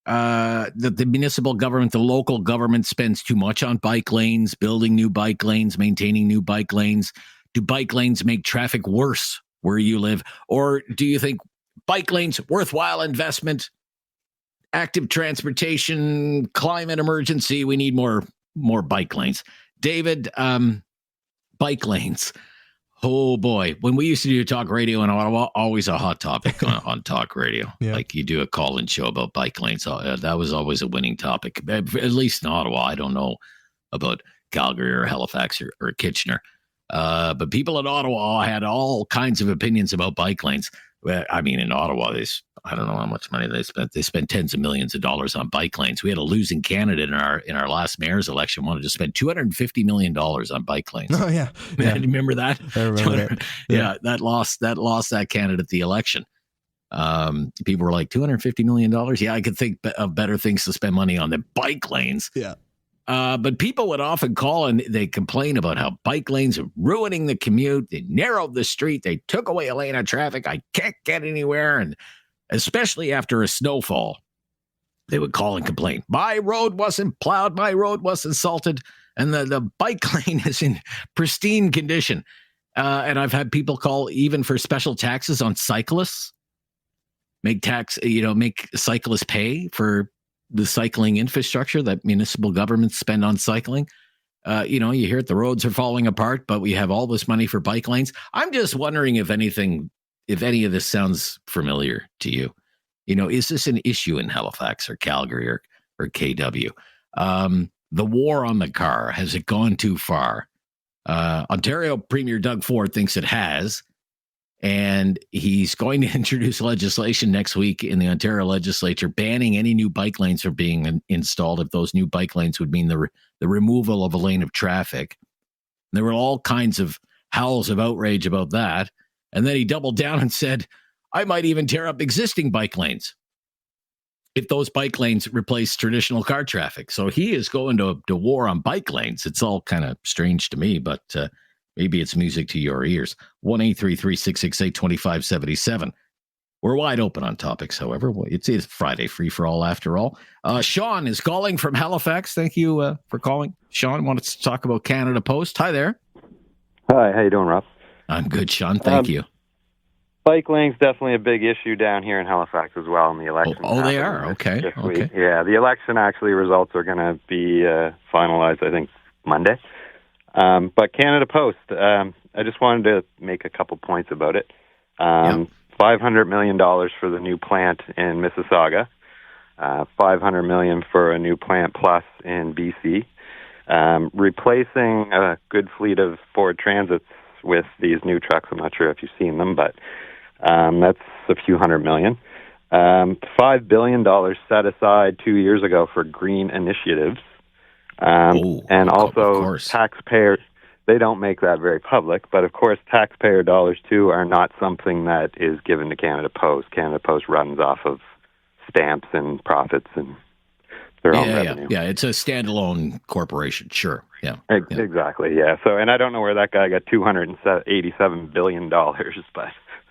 that the municipal government, the local government spends too much on bike lanes, building new bike lanes, maintaining new bike lanes? Do bike lanes make traffic worse where you live? Or do you think bike lanes, worthwhile investment, active transportation, climate emergency, we need more bike lanes? David, bike lanes. Oh boy, when we used to do talk radio in Ottawa, always a hot topic on talk radio. Yeah. Like you do a call-in show about bike lanes. That was always a winning topic, at least in Ottawa. I don't know about Calgary or Halifax or Kitchener. But people in Ottawa had all kinds of opinions about bike lanes. I mean, in Ottawa, I don't know how much money they spent. They spent tens of millions of dollars on bike lanes. We had a losing candidate in our last mayor's election, wanted to spend $250 million on bike lanes. Oh yeah. Do you remember that? I remember that. Yeah, that lost that candidate the election. People were like, $250 million? Yeah, I could think of better things to spend money on than bike lanes. Yeah. But people would often call and they complain about how bike lanes are ruining the commute. They narrowed the street. They took away a lane of traffic. I can't get anywhere. And especially after a snowfall, they would call and complain. My road wasn't plowed. My road wasn't salted. And the bike lane is in pristine condition. And I've had people call even for special taxes on cyclists. Make cyclists pay for the cycling infrastructure that municipal governments spend on cycling. You hear it, the roads are falling apart, but we have all this money for bike lanes. I'm just wondering if any of this sounds familiar to you. Is this an issue in Halifax or Calgary or KW? The war on the car, has it gone too far? Ontario Premier Doug Ford thinks it has. And he's going to introduce legislation next week in the Ontario legislature banning any new bike lanes from being installed if those new bike lanes would mean the removal of a lane of traffic. There were all kinds of howls of outrage about that. And then he doubled down and said, I might even tear up existing bike lanes. if those bike lanes replace traditional car traffic. So he is going to war on bike lanes. It's all kind of strange to me, but maybe it's music to your ears. 1-833-668-2577. We're wide open on topics, however. It's Friday, free for all after all. Sean is calling from Halifax. Thank you for calling. Sean wanted to talk about Canada Post. Hi there. Hi, how you doing, Rob? I'm good, Sean. Thank you. Bike lanes definitely a big issue down here in Halifax as well in the election. Oh, they are? Okay. Okay. Yeah, the election actually results are going to be finalized, I think, Monday. But Canada Post, I just wanted to make a couple points about it. $500 million for the new plant in Mississauga, $500 million for a new plant plus in BC, replacing a good fleet of Ford Transits with these new trucks. I'm not sure if you've seen them, but that's a few $100 million. $5 billion set aside 2 years ago for green initiatives, and also taxpayers. They don't make that very public, but of course, taxpayer dollars too are not something that is given to Canada Post. Canada Post runs off of stamps and profits and their own revenue. Yeah, it's a standalone corporation. Sure. Yeah. Exactly. Yeah. So, and I don't know where that guy got $287 billion, but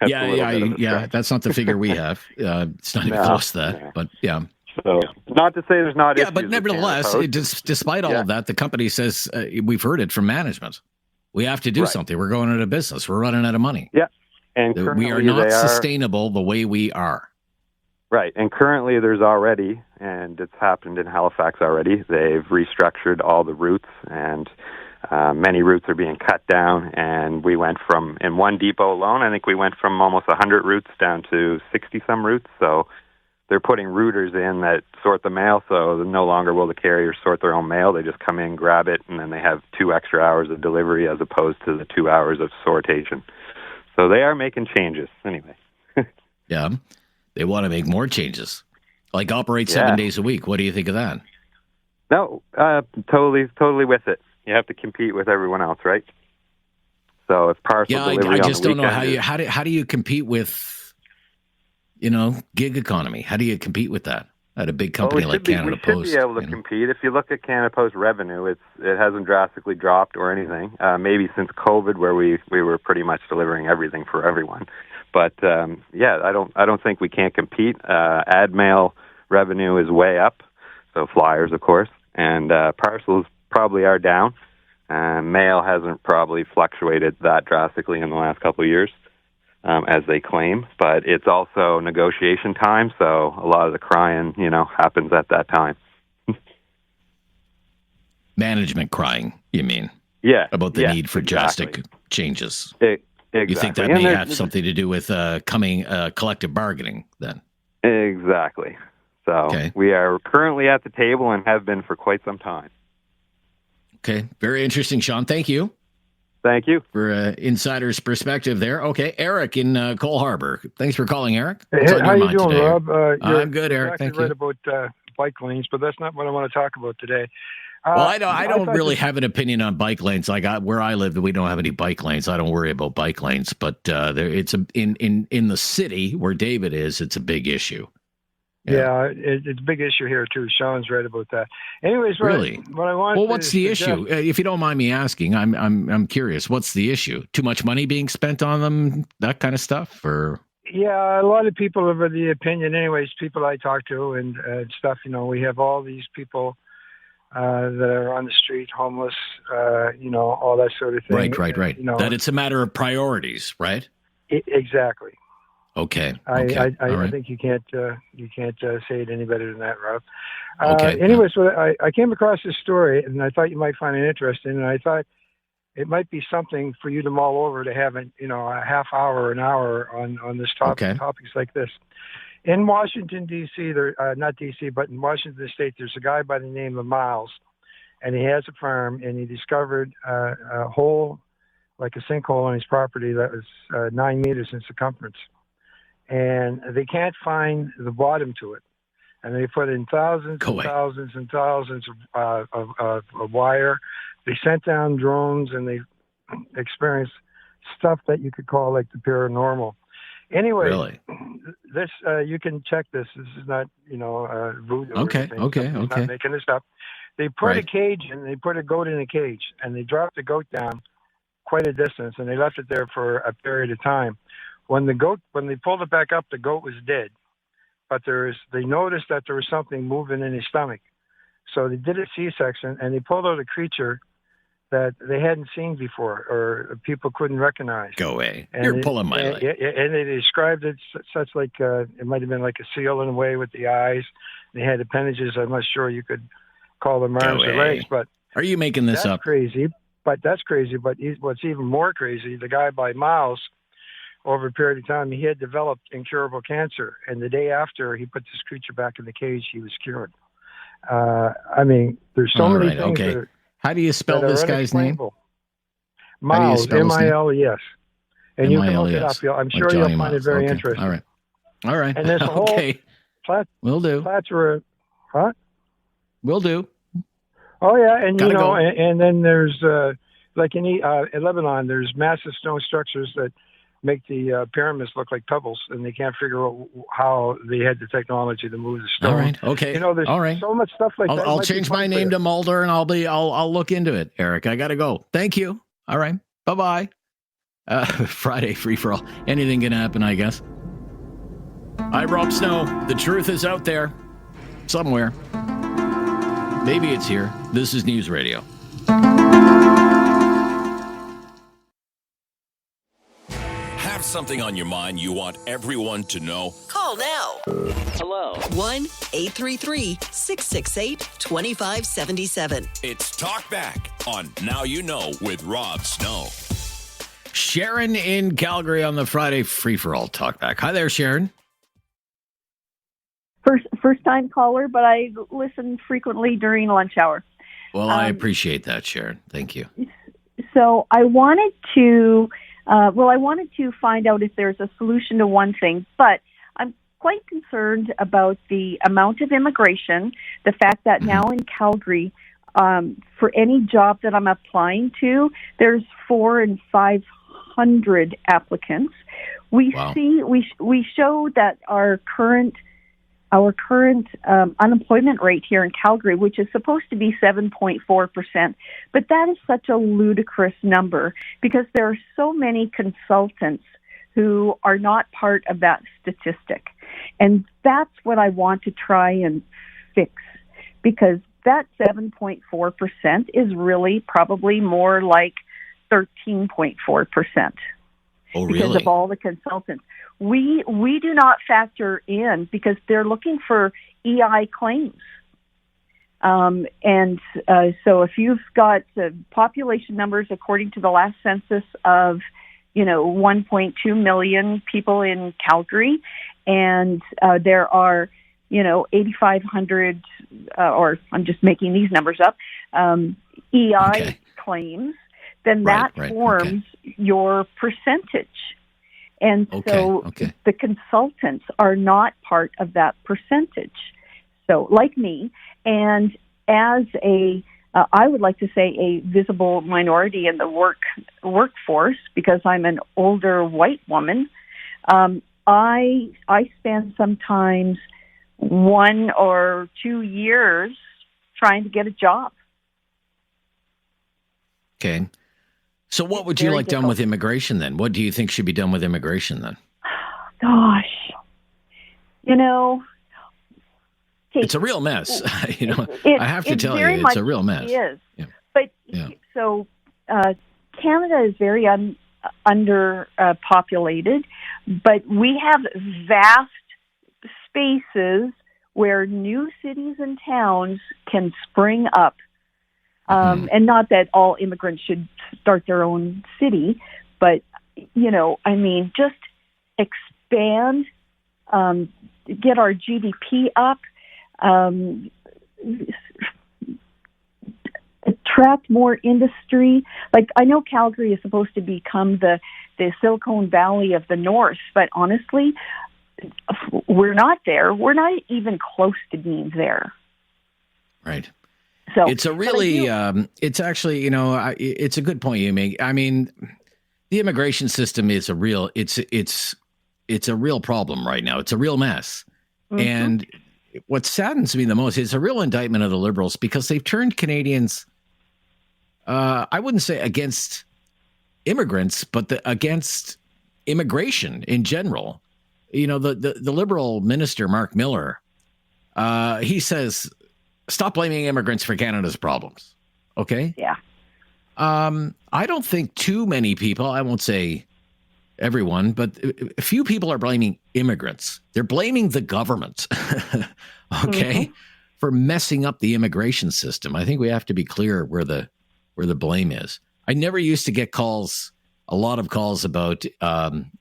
that's that's not the figure we have. It's not even close to that. But yeah. So, not to say there's not issues. Yeah, but nevertheless, despite all of that, the company says we've heard it from management. We have to do something. We're going out of business. We're running out of money. Yeah, and we are not sustainable the way we are. Right, and currently there's already, and it's happened in Halifax already. They've restructured all the routes, and many routes are being cut down. And we went from, in one depot alone, I think we went from almost 100 routes down to 60 some routes. So they're putting routers in that sort the mail, so no longer will the carriers sort their own mail. They just come in, grab it, and then they have 2 extra hours of delivery as opposed to the 2 hours of sortation. So they are making changes anyway. Yeah, they want to make more changes, like operate 7 days a week. What do you think of that? No, totally with it. You have to compete with everyone else, right? So if parcel delivery I just on the don't know weekend how do you compete with, gig economy? How do you compete with that at a big company like Canada Post? We should be able to compete. If you look at Canada Post revenue, it hasn't drastically dropped or anything. Maybe since COVID, where we were pretty much delivering everything for everyone. But I don't think we can't compete. Ad mail revenue is way up, so flyers, of course, and parcels probably are down. Mail hasn't probably fluctuated that drastically in the last couple of years, as they claim, but it's also negotiation time, so a lot of the crying, happens at that time. Management crying, you mean? Yeah. About the need for drastic changes. Exactly. You think that may have something to do with coming collective bargaining then? Exactly. So we are currently at the table and have been for quite some time. Okay. Very interesting, Sean. Thank you. Thank you. For insider's perspective there. Okay. Eric in Cole Harbor. Thanks for calling, Eric. Hey, how you doing, today? Rob? I'm good, Eric. Thank you. Right about bike lanes, but that's not what I want to talk about today. Well, I don't really have an opinion on bike lanes. Like where I live, we don't have any bike lanes. I don't worry about bike lanes, but it's in the city where David is, it's a big issue. Yeah, it's a big issue here too. Sean's right about that. Anyways, really, what I want. Well, what's the issue? If you don't mind me asking, I'm curious. What's the issue? Too much money being spent on them, that kind of stuff, or? Yeah, a lot of people have the opinion. Anyways, people I talk to and stuff. We have all these people that are on the street, homeless. All that sort of thing. Right. That it's a matter of priorities, right? Exactly. Okay. I think you can't say it any better than that, Rob. Okay. Anyways, I came across this story, and I thought you might find it interesting, and I thought it might be something for you to mull over to have a half hour or an hour on this topics like this. In Washington D.C., not D.C., but in Washington State, there's a guy by the name of Miles, and he has a farm, and he discovered a hole, like a sinkhole on his property that was 9 meters in circumference. And they can't find the bottom to it. And they put in thousands and thousands and thousands of wire. They sent down drones, and they experienced stuff that you could call like the paranormal. Anyway, Really? this you can check this. This is not voodoo. or Okay, anything. okay, Somebody's okay. Not making this up. They put a cage and they put a goat in a cage, and they dropped the goat down quite a distance, and they left it there for a period of time. When they pulled it back up, the goat was dead, but they noticed that there was something moving in his stomach. So they did a C-section, and they pulled out a creature that they hadn't seen before or people couldn't recognize. Go away. And You're pulling my leg. And they described it such like it might have been like a seal in a way with the eyes. They had appendages. I'm not sure you could call them arms or legs, but are you making this that's up? crazy. But that's crazy. But what's even more crazy, the guy by Miles, over a period of time, he had developed incurable cancer. And the day after he put this creature back in the cage, he was cured. I mean, there's so many things. Okay. That How do you spell this guy's name? Miles, M-I-L-E-S. And you can look it up. I'm sure Johnny you'll find it Miles. very Okay. interesting. All right. And there's a whole Okay. Will do. Huh? Will do. Oh yeah, and Gotta go. and then there's like in Lebanon, there's massive stone structures that make the pyramids look like pebbles, and they can't figure out how they had the technology to move the stone. All right. Okay. There's All right. so much stuff like that. I'll change my name to Mulder, and I'll look into it, Eric. I gotta go. Thank you. All right. Bye-bye. Friday free for all. Anything can happen, I guess. I'm Rob Snow. The truth is out there somewhere. Maybe it's here. This is News Radio. Have something on your mind you want everyone to know? Call now. Hello. 1-833-668-2577. It's Talk Back on Now You Know with Rob Snow. Sharon in Calgary on the Friday free-for-all talkback. Hi there, Sharon. First time caller, but I listen frequently during lunch hour. Well, I appreciate that, Sharon. Thank you. So I wanted to find out if there's a solution to one thing, but I'm quite concerned about the amount of immigration, the fact that now in Calgary, for any job that I'm applying to, there's 400 and 500 applicants. We show that our current unemployment rate here in Calgary, which is supposed to be 7.4%, but that is such a ludicrous number because there are so many consultants who are not part of that statistic. And that's what I want to try and fix, because that 7.4% is really probably more like 13.4%. Oh, because really? of all the consultants. We do not factor in because they're looking for EI claims. So if you've got population numbers according to the last census of, 1.2 million people in Calgary, and there are, 8,500, or I'm just making these numbers up, EI claims, then that forms your percentage. And so the consultants are not part of that percentage. So like me, and as I would like to say a visible minority in the workforce, because I'm an older white woman, I spend sometimes 1 or 2 years trying to get a job. Okay. So what would you like done with immigration then? What do you think should be done with immigration then? Gosh, it's a real mess. I have to tell you, it's a real mess. It is. Yeah. But so Canada is very underpopulated, but we have vast spaces where new cities and towns can spring up. And not that all immigrants should start their own city, but, just expand, get our GDP up, attract more industry. Like, I know Calgary is supposed to become the Silicon Valley of the North, but honestly, we're not there. We're not even close to being there. Right. So it's a really, it's actually, it's a good point you make. I mean, the immigration system is it's it's a real problem right now. It's a real mess. Mm-hmm. And what saddens me the most is a real indictment of the Liberals because they've turned Canadians, I wouldn't say against immigrants, but against immigration in general. You know, the Liberal minister, Mark Miller, he says, stop blaming immigrants for Canada's problems. Okay? Yeah. I don't think too many people, I won't say everyone, but a few people are blaming immigrants. They're blaming the government, okay, for messing up the immigration system. I think we have to be clear where the blame is. I never used to get a lot of calls about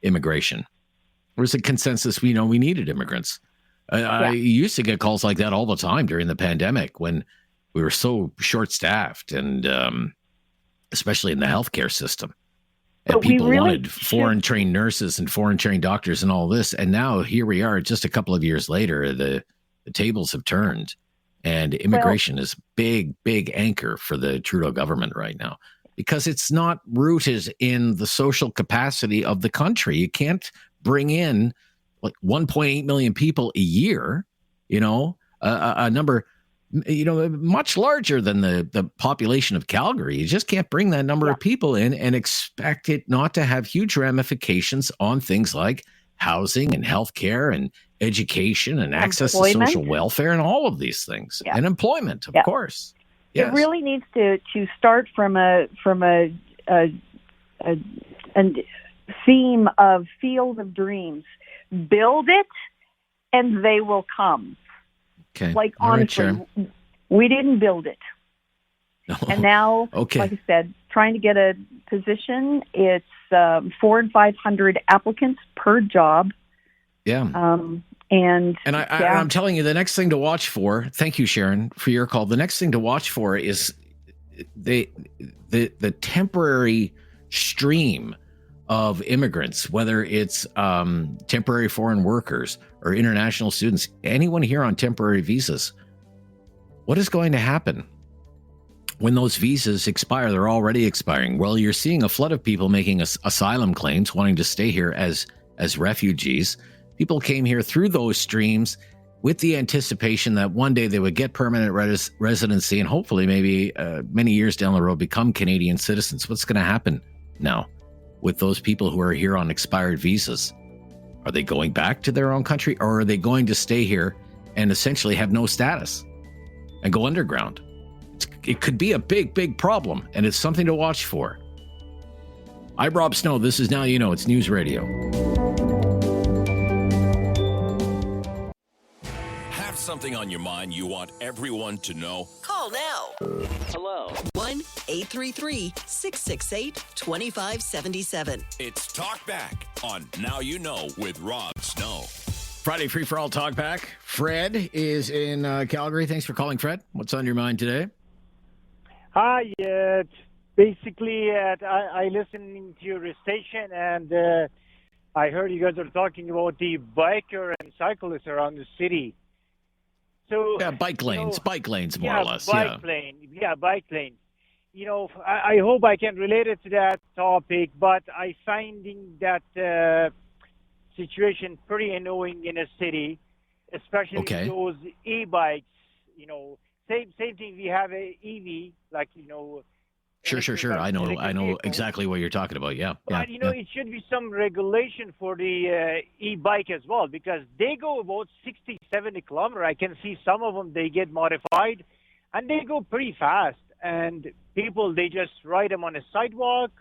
immigration. There was a consensus, we needed immigrants. I used to get calls like that all the time during the pandemic when we were so short-staffed and especially in the healthcare system. And people wanted foreign-trained nurses and foreign-trained doctors and all this. And now here we are just a couple of years later, the tables have turned. And immigration is big anchor for the Trudeau government right now because it's not rooted in the social capacity of the country. You can't bring in like 1.8 million people a year, a number, much larger than the population of Calgary. You just can't bring that number of people in and expect it not to have huge ramifications on things like housing and healthcare and education and access to social welfare and all of these things and employment, of course. Yes. It really needs to start from a theme of field of dreams. Build it, and they will come. Okay. Like honestly, we didn't build it, and now, like I said, trying to get a position, it's 400 and 500 applicants per job. Yeah. And I'm telling you, the next thing to watch for. Thank you, Sharon, for your call. The next thing to watch for is the temporary stream of immigrants, whether it's temporary foreign workers or international students, anyone here on temporary visas. What is going to happen when those visas expire? They're already expiring. Well, you're seeing a flood of people making asylum claims, wanting to stay here as refugees. People came here through those streams with the anticipation that one day they would get permanent residency and hopefully maybe many years down the road become Canadian citizens. What's going to happen now with those people who are here on expired visas? Are they going back to their own country, or are they going to stay here and essentially have no status and go underground? It could be a big problem, and it's something to watch for. I'm Rob Snow. This is Now You Know. It's News Radio. Have something on your mind you want everyone to know? Call now. Hello. 1-833-668-2577. It's Talk Back on Now You Know with Rob Snow. Friday Free for All Talk Back. Fred is in Calgary. Thanks for calling, Fred. What's on your mind today? Hi. Basically, I listened to your station, and I heard you guys are talking about the biker and cyclists around the city. So bike lanes, more or less. Bike lane. I hope I can relate it to that topic, but I finding that situation pretty annoying in a city, especially those e-bikes. Same thing. We have a EV, like Sure. I know exactly what you're talking about. Yeah. But it should be some regulation for the e-bike as well, because they go about 60, 70 kilometers. I can see some of them, they get modified and they go pretty fast. And people, they just ride them on a sidewalk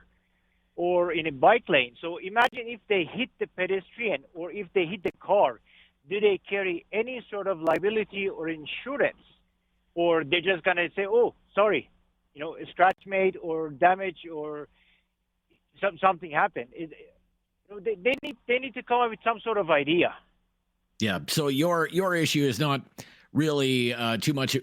or in a bike lane. So imagine if they hit the pedestrian or if they hit the car, do they carry any sort of liability or insurance? Or they're just going to say, oh, sorry, a scratch made or damage or something happened. They need to come up with some sort of idea. Yeah. So your issue is not really too much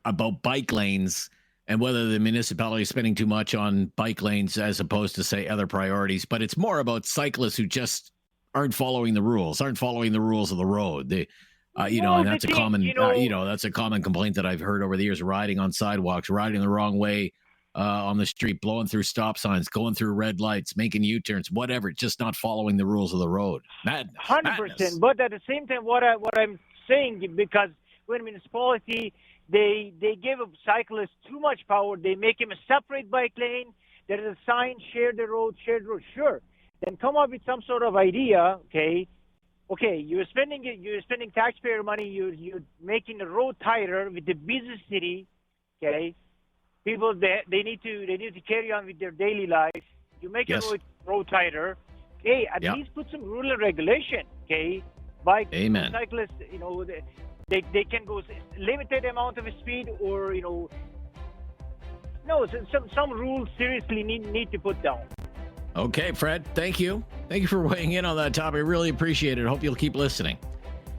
about bike lanes and whether the municipality is spending too much on bike lanes as opposed to, say, other priorities, but it's more about cyclists who just aren't following the rules of the road. They, and that's a common, that's a common complaint that I've heard over the years: riding on sidewalks, riding the wrong way, on the street, blowing through stop signs, going through red lights, making U-turns, whatever, just not following the rules of the road. Madness. 100%. But at the same time, what I'm saying, because when municipality, they give a cyclist too much power, they make him a separate bike lane. There is a sign, share the road, sure. Then come up with some sort of idea, okay, you're spending taxpayer money, you're making the road tighter with the busy city, okay? People, they need to carry on with their daily life. You make a road tighter, okay? At least put some rule and regulation, okay? Bike cyclists, they can go limited amount of speed, or some rules seriously need to put down. Okay, Fred, thank you. Thank you for weighing in on that topic. I really appreciate it. Hope you'll keep listening.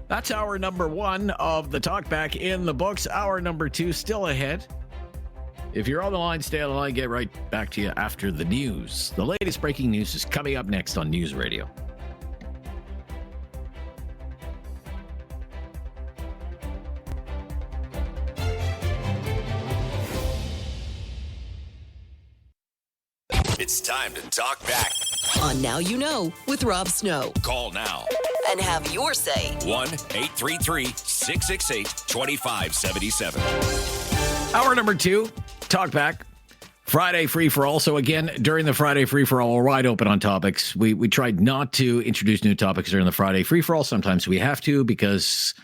That's hour number 1 of the Talkback in the books. Hour number 2 still ahead. If you're on the line, stay on the line. Get right back to you after the news. The latest breaking news is coming up next on News Radio. It's time to talk back. On Now You Know with Rob Snow. Call now. And have your say. 1-833-668-2577. Hour number 2, Talkback. Friday Free for All. So again, during the Friday Free for All, we're wide open on topics. We tried not to introduce new topics during the Friday Free for All. Sometimes we have to because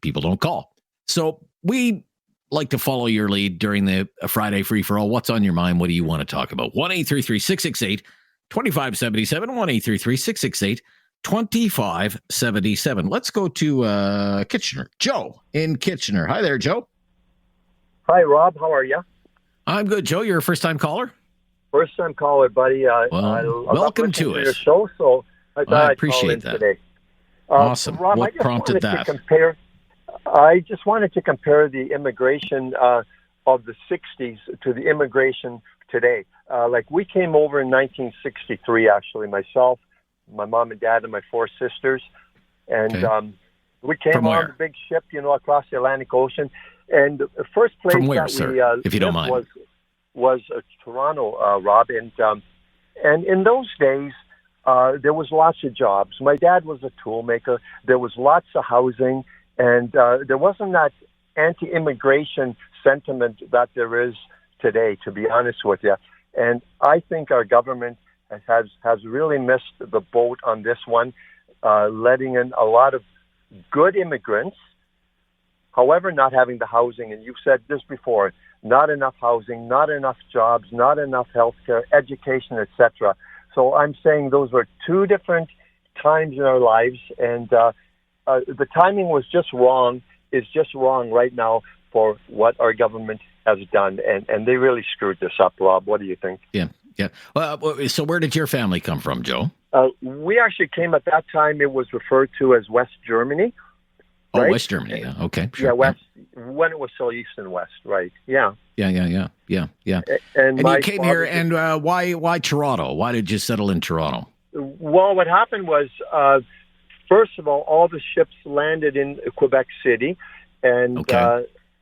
people don't call. So we like to follow your lead during the Friday Free for All. What's on your mind? What do you want to talk about? 1-833-668-2577. 1-833-668-2577. Let's go to Kitchener. Joe in Kitchener. Hi there, Joe. Hi, Rob. How are you? I'm good, Joe. You're a first-time caller? First-time caller, buddy. Welcome to it. Your show, so I thought I'd call in today. Awesome. Rob, what prompted that? I just wanted to compare the immigration of the 60s to the immigration today. Like we came over in 1963, actually, myself, my mom and dad, and my 4 sisters. And we came on the big ship, across the Atlantic Ocean. And the first place From where, that sir, we if you don't mind, was Toronto, Rob. And in those days, there was lots of jobs. My dad was a tool maker. There was lots of housing. And there wasn't that anti-immigration sentiment that there is today, to be honest with you. And I think our government has really missed the boat on this one, letting in a lot of good immigrants, however, not having the housing. And you've said this before, not enough housing, not enough jobs, not enough healthcare, education, etc. So I'm saying those were 2 different times in our lives, and the timing was just wrong. It's just wrong right now for what our government has done, and they really screwed this up, Rob. What do you think? Yeah. Well, so where did your family come from, Joe? We actually came at that time. It was referred to as West Germany. Oh, right? West Germany. Yeah. Okay. Sure. Yeah, West. When it was still East and West, right? Yeah. Yeah. And you came here, and why Toronto? Why did you settle in Toronto? Well, what happened was, first of all the ships landed in Quebec City, and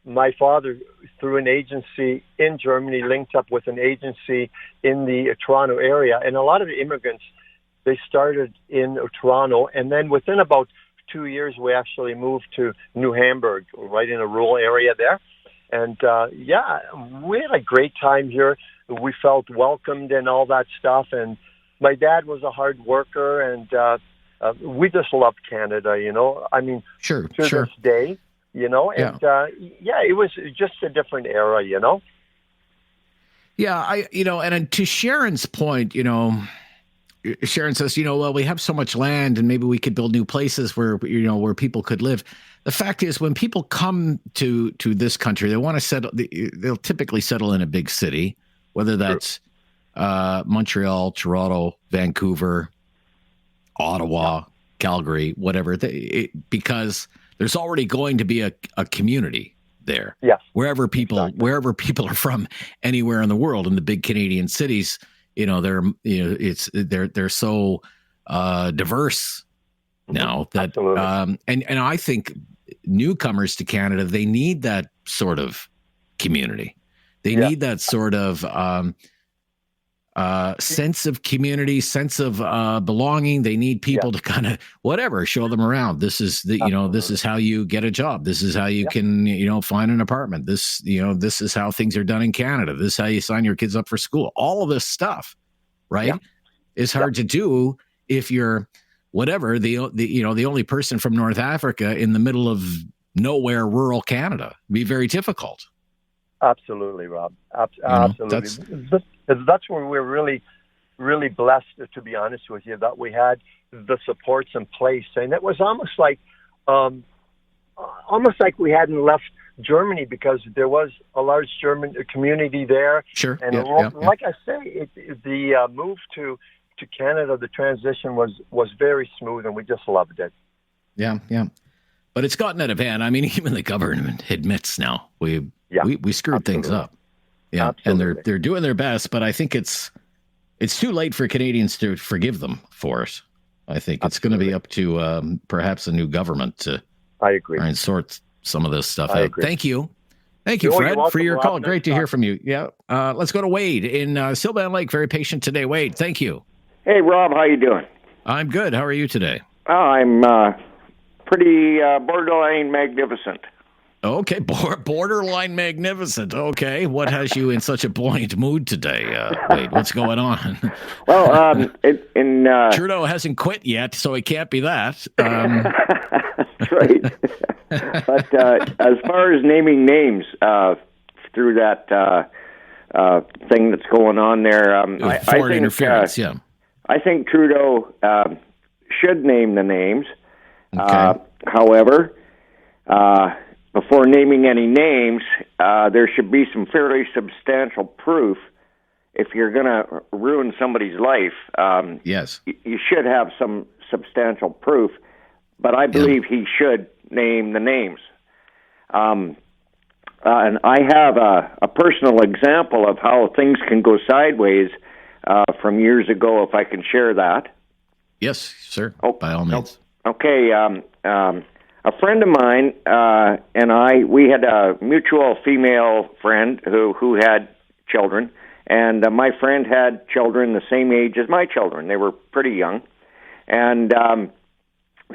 my father, through an agency in Germany, linked up with an agency in the Toronto area. And a lot of the immigrants, they started in Toronto, and then within about 2 years, we actually moved to New Hamburg, right in a rural area there. And we had a great time here. We felt welcomed and all that stuff. And my dad was a hard worker, and we just loved Canada, I mean, to this day, and it was just a different era, Yeah, and to Sharon's point, Sharon says, well, we have so much land and maybe we could build new places where people could live. The fact is, when people come to this country, they want to settle. They'll typically settle in a big city, whether that's Montreal, Toronto, Vancouver, Ottawa, Calgary, whatever, because there's already going to be a community there. Yes. Wherever people are from anywhere in the world, in the big Canadian cities, they're so diverse now that and I think newcomers to Canada, they need that sort of community. They need that sort of sense of community, sense of belonging. They need people to kind of show them around. This is this is how you get a job. This is how you can find an apartment. This is how things are done in Canada. This is how you sign your kids up for school. All of this stuff, right? Is hard to do if you're the only person from North Africa in the middle of nowhere, rural Canada. It'd be very difficult. Absolutely, Rob. Absolutely. That's where we're really, really blessed, to be honest with you, that we had the supports in place. And it was almost like we hadn't left Germany, because there was a large German community there. Sure. And like I say, the move to Canada, the transition was very smooth, and we just loved it. Yeah. But it's gotten out of hand. I mean, even the government admits now we screwed things up. Yeah, absolutely. And they're doing their best, but I think it's too late for Canadians to forgive them for it. I think it's going to be up to perhaps a new government to try and sort some of this stuff out. Thank you, Fred, for your call. Great to hear from you. Yeah, let's go to Wade in Sylvan Lake. Very patient today, Wade. Thank you. Hey, Rob, how you doing? I'm good. How are you today? I'm pretty borderline magnificent. Okay, borderline magnificent. Okay, what has you in such a buoyant mood today? Wait, what's going on? Well, Trudeau hasn't quit yet, so it can't be that. That's right. But as far as naming names through that thing that's going on there, I think interference. I think Trudeau should name the names. Okay. However, before naming any names, there should be some fairly substantial proof. If you're going to ruin somebody's life, yes, you should have some substantial proof. But I believe he should name the names. And I have a personal example of how things can go sideways from years ago, if I can share that. Yes, sir. By all means. Okay. A friend of mine and we had a mutual female friend who had children, and my friend had children the same age as my children. They were pretty young, and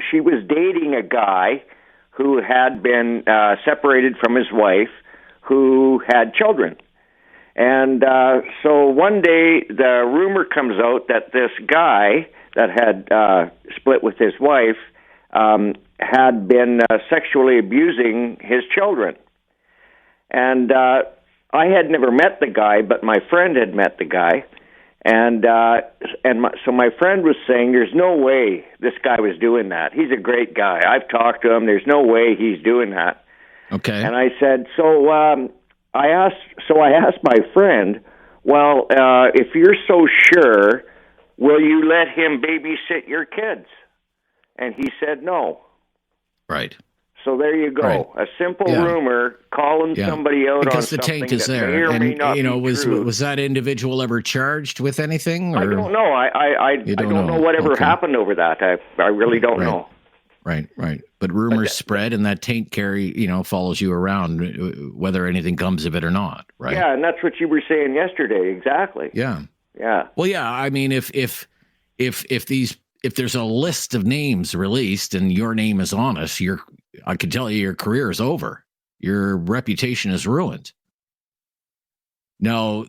she was dating a guy who had been separated from his wife, who had children. And so one day the rumor comes out that this guy that had split with his wife had been sexually abusing his children. And I had never met the guy, but my friend had met the guy. So my friend was saying, there's no way this guy was doing that. He's a great guy. I've talked to him. There's no way he's doing that. Okay. And I said, I asked my friend, well, if you're so sure, will you let him babysit your kids? And he said no. Right. So there you go. Right. A simple rumor calling somebody out because on the something taint is that there. may or may not be true. Was that individual ever charged with anything? Or? I don't know. I don't know whatever happened over that. I really don't know. Right. But rumors spread, and that taint follows you around, whether anything comes of it or not. Right. Yeah, and that's what you were saying yesterday. Exactly. Yeah. Yeah. Well, yeah. I mean, if there's a list of names released and your name is on it, I can tell you your career is over. Your reputation is ruined. Now,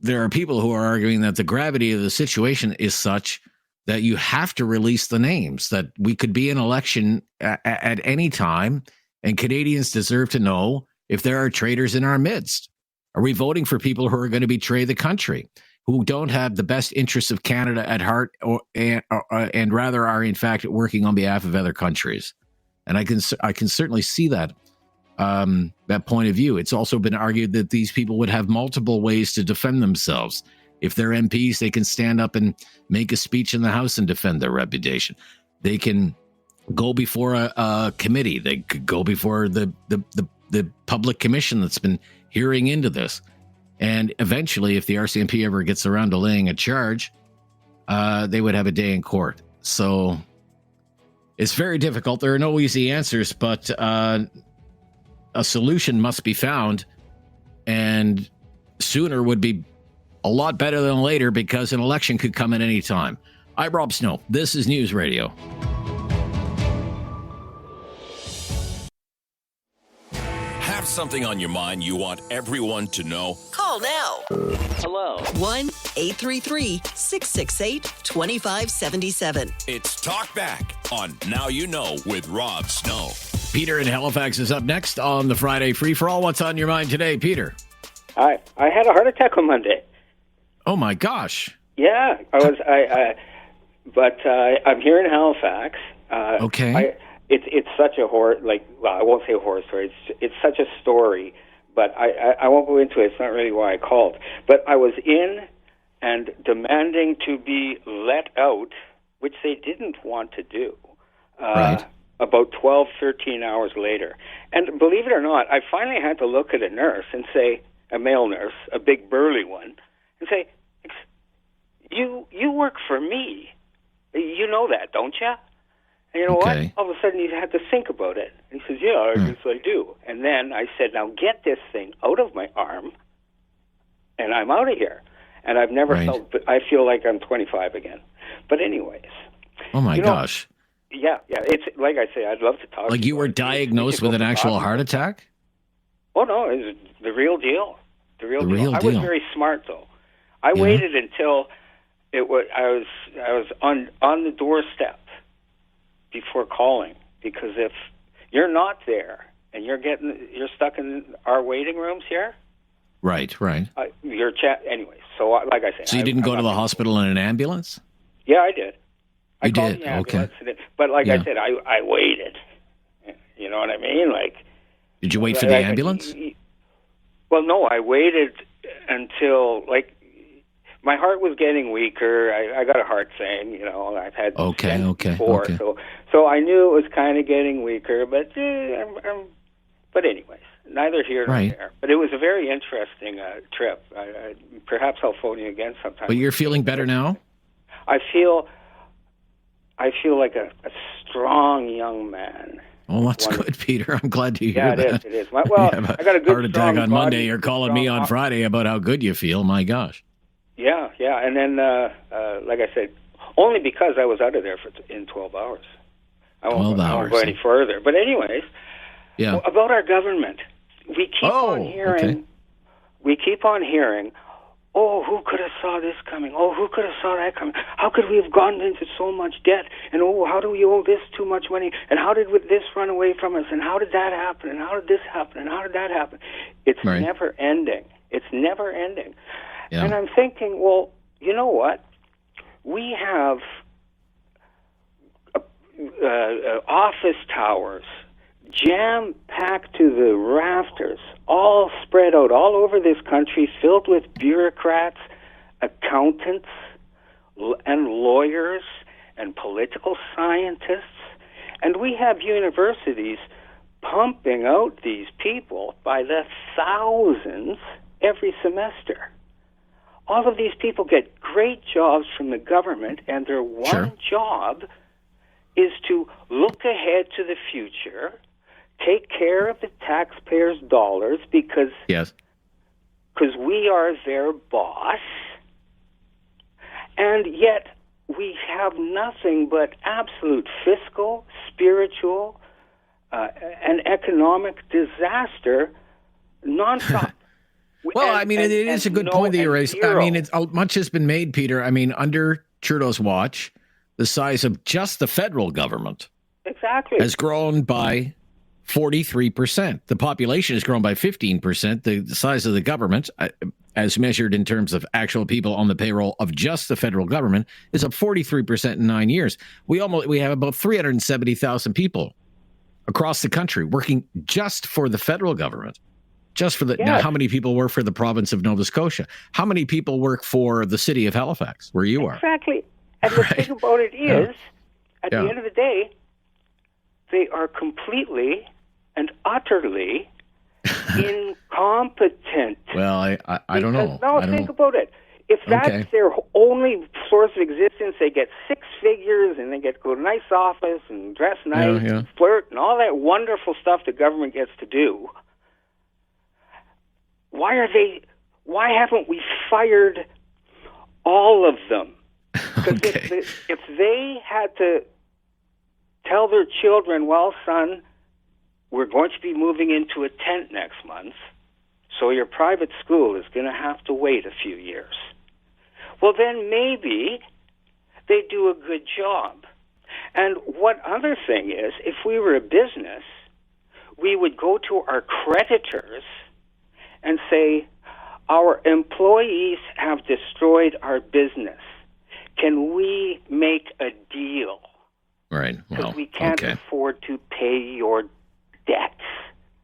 there are people who are arguing that the gravity of the situation is such that you have to release the names, that we could be in election at any time, and Canadians deserve to know if there are traitors in our midst. Are we voting for people who are going to betray the country, who don't have the best interests of Canada at heart, and rather are, in fact, working on behalf of other countries? And I can certainly see that point of view. It's also been argued that these people would have multiple ways to defend themselves. If they're MPs, they can stand up and make a speech in the House and defend their reputation. They can go before a committee. They could go before the public commission that's been hearing into this. And eventually, if the RCMP ever gets around to laying a charge, they would have a day in court. So it's very difficult. There are no easy answers, but a solution must be found. And sooner would be a lot better than later because an election could come at any time. I'm Rob Snow. This is News Radio. Have something on your mind you want everyone to know? Call now. Hello. 1-833-668-2577. It's Talk Back on Now You Know with Rob Snow. Peter in Halifax is up next on the Friday Free for All. What's on your mind today, Peter? I had a heart attack on Monday. Oh my gosh! Yeah, I'm here in Halifax. Okay. It's such a horror. I won't say a horror story. It's such a story, but I won't go into it. It's not really why I called. But I was in and demanding to be let out, which they didn't want to do. Right. About 12, 13 hours later. And believe it or not, I finally had to look at a nurse and say, a male nurse, a big burly one, and say, you work for me. You know that, don't you? And you know what? All of a sudden he had to think about it. And he says, yeah, I guess I do. And then I said, now get this thing out of my arm, and I'm out of here. And I've never felt, I feel like I'm 25 again. But anyways. Oh my gosh. Yeah. It's like I say, I'd love to talk. Like you were diagnosed with an actual heart attack? Oh no, it was the real deal. The real deal. I deal. was very smart though. I waited until I was on the doorstep before calling, because if you're not there and you're stuck in our waiting rooms here. Right. You're anyways. So like I said. So you didn't go to the hospital in an ambulance? Yeah, I did. You did? Okay. But like I said, I waited. You know what I mean? Did you wait for the ambulance? Well, no, I waited until my heart was getting weaker. I got a heart thing, I've had before, so I knew it was kind of getting weaker. But but anyways, neither here nor there. But it was a very interesting trip. Perhaps I'll phone you again sometime. But you're feeling better now? I feel like a strong young man. Well, that's good, Peter. I'm glad to hear that. Yeah, it is. Well, I got a good heart attack on Monday. You're calling me on Friday about how good you feel. My gosh. Yeah. And then, like I said, only because I was out of there in 12 hours. I won't go any further. But anyways, about our government, we keep on hearing. We keep on hearing. Oh, who could have saw this coming? Oh, who could have saw that coming? How could we have gone into so much debt? And how do we owe this too much money? And how did this run away from us? And how did that happen? And how did this happen? And how did that happen? It's never ending. It's never ending. Yeah. And I'm thinking, well, you know what? We have office towers jam-packed to the rafters, all spread out all over this country, filled with bureaucrats, accountants, and lawyers, and political scientists. And we have universities pumping out these people by the thousands every semester. All of these people get great jobs from the government, and their one job is to look ahead to the future, take care of the taxpayers' dollars because we are their boss, and yet we have nothing but absolute fiscal, spiritual, and economic disaster nonstop. Well, I mean, it is a good point that you raised. I mean, much has been made, Peter. I mean, under Trudeau's watch, the size of just the federal government has grown by 43%. The population has grown by 15%. The size of the government, as measured in terms of actual people on the payroll of just the federal government, is up 43% in 9 years. We have about 370,000 people across the country working just for the federal government. Just for now, how many people work for the province of Nova Scotia? How many people work for the city of Halifax, where you are? Exactly. And the thing about it is, at the end of the day, they are completely and utterly incompetent. Well, I don't know. No, think about it. If that's their only source of existence, they get six figures and they get to go to a nice office and dress nice and flirt and all that wonderful stuff the government gets to do. Why are they why haven't we fired all of them? Because if they had to tell their children, well, son, we're going to be moving into a tent next month, so your private school is going to have to wait a few years. Well, then maybe they do a good job. And what other thing is, if we were a business, we would go to our creditors and say, our employees have destroyed our business. Can we make a deal? Right. Because we can't afford to pay your debts.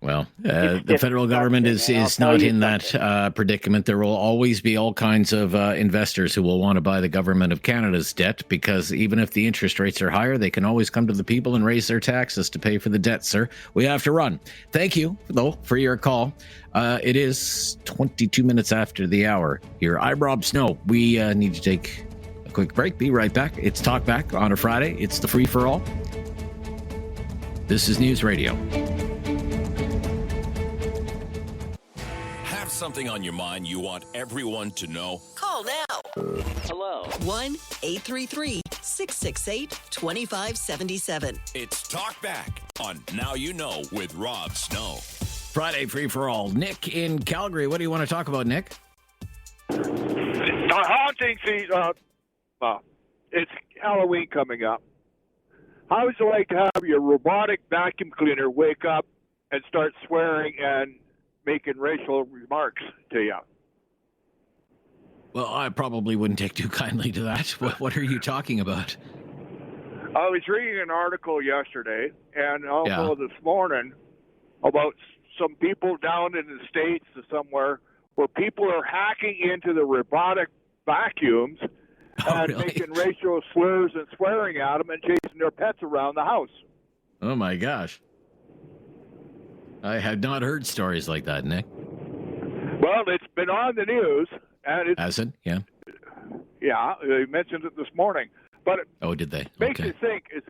Well, the federal government is not in that predicament. There will always be all kinds of investors who will want to buy the government of Canada's debt, because even if the interest rates are higher, they can always come to the people and raise their taxes to pay for the debt, sir. We have to run. Thank you, though, for your call. It is 22 minutes after the hour here. I'm Rob Snow. We need to take a quick break. Be right back. It's Talk Back on a Friday. It's the free-for-all. This is News Radio. Something on your mind you want everyone to know? Call now. Hello. 1-833-668-2577. It's Talk Back on Now You Know with Rob Snow. Friday free for all. Nick in Calgary. What do you want to talk about, Nick? Haunting season. It's Halloween coming up. How would you like to have your robotic vacuum cleaner wake up and start swearing and making racial remarks to you? Well, I probably wouldn't take too kindly to that. What are you talking about? I was reading an article yesterday and also this morning about some people down in the States or somewhere where people are hacking into the robotic vacuums and making racial slurs and swearing at them and chasing their pets around the house. Oh, my gosh. I had not heard stories like that, Nick. Well, it's been on the news. And it's, has it? Yeah. Yeah, they mentioned it this morning. But did they? Makes you think, is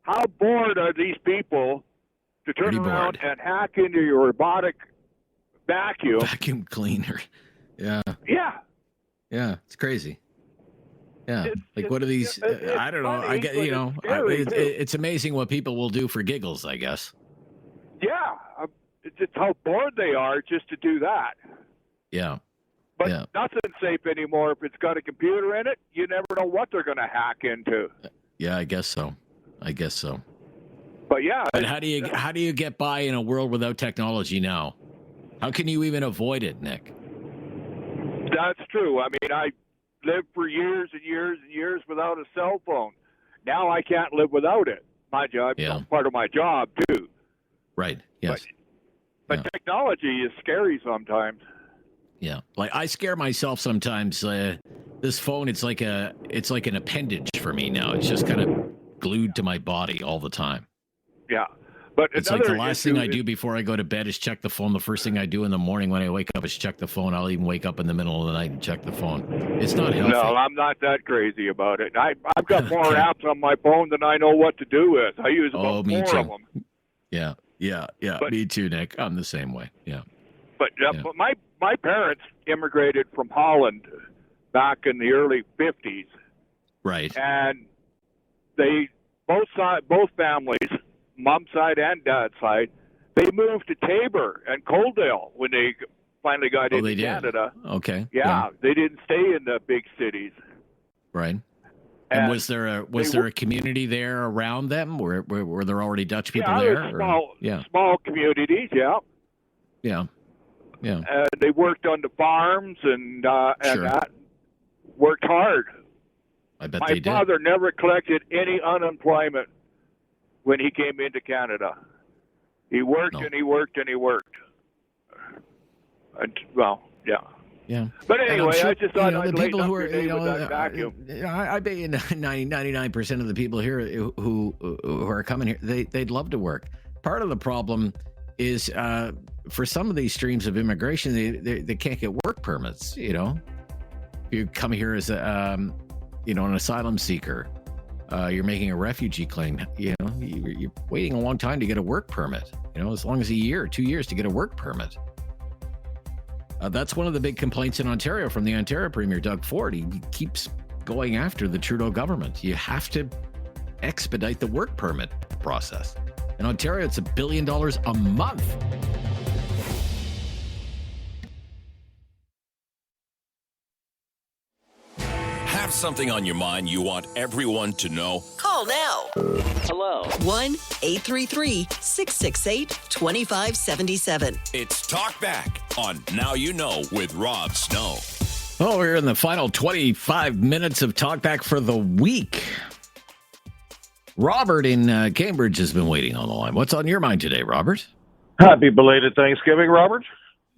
how bored are these people to turn around and hack into your robotic vacuum cleaner? Yeah. Yeah. Yeah, it's crazy. Yeah, what are these? I don't know. I get it's amazing what people will do for giggles, I guess. Yeah, it's just how bored they are just to do that. Yeah. But nothing's safe anymore. If it's got a computer in it, you never know what they're going to hack into. Yeah, I guess so. But yeah. But how do you get by in a world without technology now? How can you even avoid it, Nick? That's true. I mean, I lived for years and years and years without a cell phone. Now I can't live without it. My job, part of my job too. Right. Yes. But technology is scary sometimes. Yeah. Like I scare myself sometimes. This phone, it's like an appendage for me now. It's just kind of glued to my body all the time. Yeah. But it's like the last thing I do before I go to bed is check the phone. The first thing I do in the morning when I wake up is check the phone. I'll even wake up in the middle of the night and check the phone. It's not healthy. No, I'm not that crazy about it. I've got more apps on my phone than I know what to do with. I use about 4 of them. Yeah. But, me too, Nick. I'm the same way. Yeah. But my parents immigrated from Holland back in the early 50s. Right. And they both families, mom's side and dad's side, they moved to Taber and Coaldale when they finally got into Canada. Okay. Yeah, they didn't stay in the big cities. Right. And was there a community there around them? Were there already Dutch people there? Small communities. Yeah. Yeah. Yeah. They worked on the farms and that worked hard. I bet My they did. My father never collected any unemployment when he came into Canada. He worked and he worked and he worked. Yeah. Yeah. But anyway, sure, I just thought the I'd people who are, with that vacuum. I bet you 99% of the people here who are coming here, they'd love to work. Part of the problem is for some of these streams of immigration, they can't get work permits. You know, if you come here as an asylum seeker, you're making a refugee claim. You know, you're waiting a long time to get a work permit. You know, as long as a year, 2 years to get a work permit. That's one of the big complaints in Ontario from the Ontario Premier, Doug Ford. He keeps going after the Trudeau government. You have to expedite the work permit process. In Ontario, it's $1 billion a month. Have something on your mind you want everyone to know? Call now. Hello. 1-833-668-2577. It's Talk Back on Now You Know with Rob Snow. Oh, we're in the final 25 minutes of Talkback for the week. Robert in Cambridge has been waiting on the line. What's on your mind today, Robert? Happy belated Thanksgiving, Robert.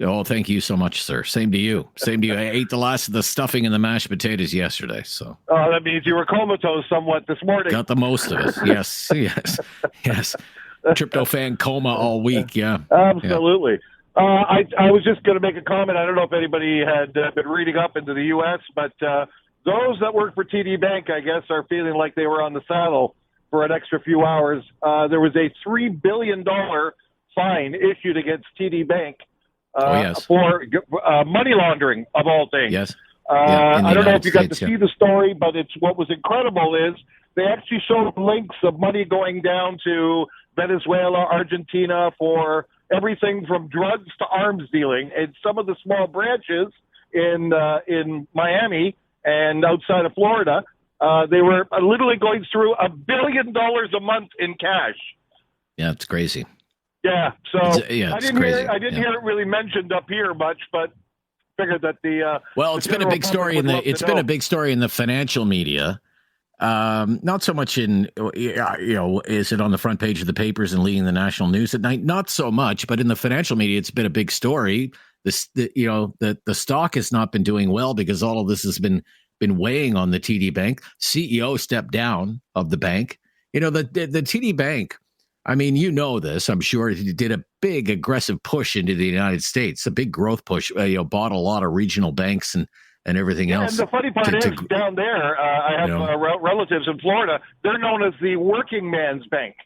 Oh, thank you so much, sir. Same to you. Same to you. I ate the last of the stuffing and the mashed potatoes yesterday, so. Oh, that means you were comatose somewhat this morning. Got the most of it. Yes, yes, yes. Tryptophan coma all week, yeah. Absolutely. Yeah. I was just going to make a comment. I don't know if anybody had been reading up into the U.S., but those that work for TD Bank, I guess, are feeling like they were on the saddle for an extra few hours. There was a $3 billion fine issued against TD Bank for money laundering, of all things. Yes. I don't know if you got to see the story, but what was incredible is they actually showed links of money going down to Venezuela, Argentina for everything from drugs to arms dealing. And some of the small branches in Miami and outside of Florida, they were literally going through $1 billion a month in cash. Yeah, it's crazy. Yeah, so I didn't hear it really mentioned up here much, but figured that it's been a big story in the financial media. Not so much in is it on the front page of the papers and leading the national news at night? Not so much, but in the financial media, it's been a big story. The stock has not been doing well because all of this has been weighing on the TD Bank. CEO stepped down of the bank. The TD Bank. I mean, you know this, I'm sure. He did a big aggressive push into the United States, a big growth push, bought a lot of regional banks and everything else. And the funny part is, down there, I have relatives in Florida. They're known as the working man's bank.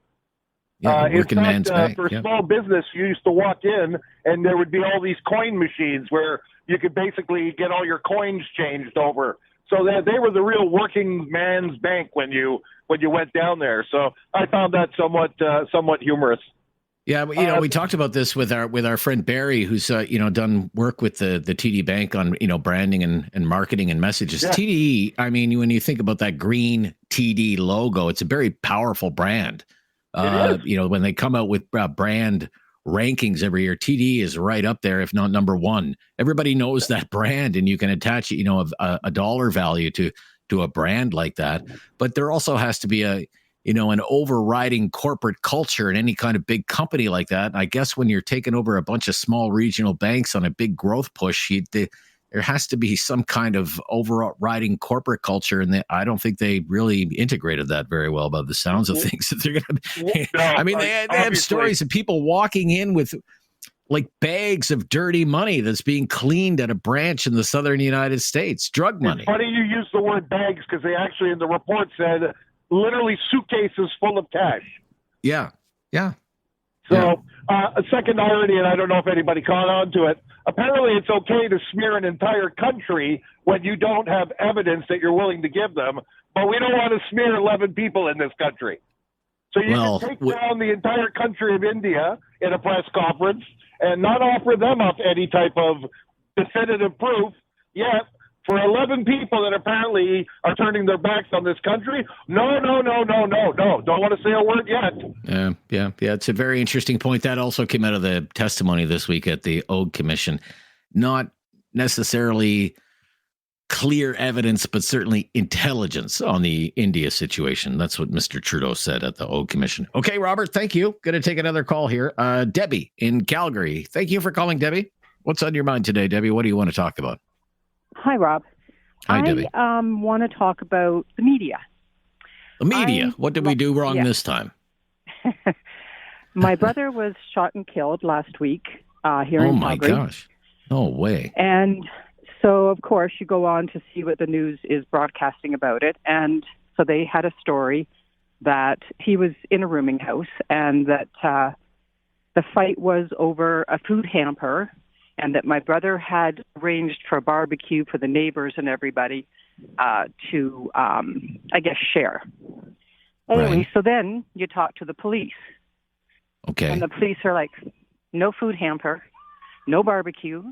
Yeah, working man's bank. For small business, you used to walk in, and there would be all these coin machines where you could basically get all your coins changed over. So they were the real working man's bank when you went down there. So I found that somewhat humorous. Yeah, we talked about this with our friend Barry, who's done work with the TD Bank on branding and marketing and messages. Yeah. TD, I mean, when you think about that green TD logo, it's a very powerful brand. When they come out with brand rankings every year, TD is right up there, if not number one. Everybody knows that brand, and you can attach a dollar value to a brand like that. But there also has to be an overriding corporate culture in any kind of big company like that. And I guess when you're taking over a bunch of small regional banks on a big growth push, there has to be some kind of overriding corporate culture, and I don't think they really integrated that very well by the sounds of things. That they're going to. I mean, they have stories of people walking in with like bags of dirty money that's being cleaned at a branch in the southern United States, drug money. It's funny you use the word bags because they actually in the report said literally suitcases full of cash. Yeah. So a second irony, and I don't know if anybody caught on to it. Apparently, it's okay to smear an entire country when you don't have evidence that you're willing to give them, but we don't want to smear 11 people in this country. So you can take down the entire country of India in a press conference and not offer them up any type of definitive proof, yet for 11 people that apparently are turning their backs on this country, no. Don't want to say a word yet. Yeah. It's a very interesting point. That also came out of the testimony this week at the OAG Commission. Not necessarily clear evidence, but certainly intelligence on the India situation. That's what Mr. Trudeau said at the OAG Commission. Okay, Robert, thank you. Going to take another call here. Debbie in Calgary. Thank you for calling, Debbie. What's on your mind today, Debbie? What do you want to talk about? Hi, Rob. Hi, Debbie. I want to talk about the media. The media? What did we do wrong this time? My brother was shot and killed last week here in Calgary. Oh, my gosh. No way. And so, of course, you go on to see what the news is broadcasting about it. And so they had a story that he was in a rooming house and that the fight was over a food hamper and that my brother had arranged for a barbecue for the neighbors and everybody to, I guess, share. Anyway, Right. so then you talk to the police. Okay. And the police are like, no food hamper, no barbecue.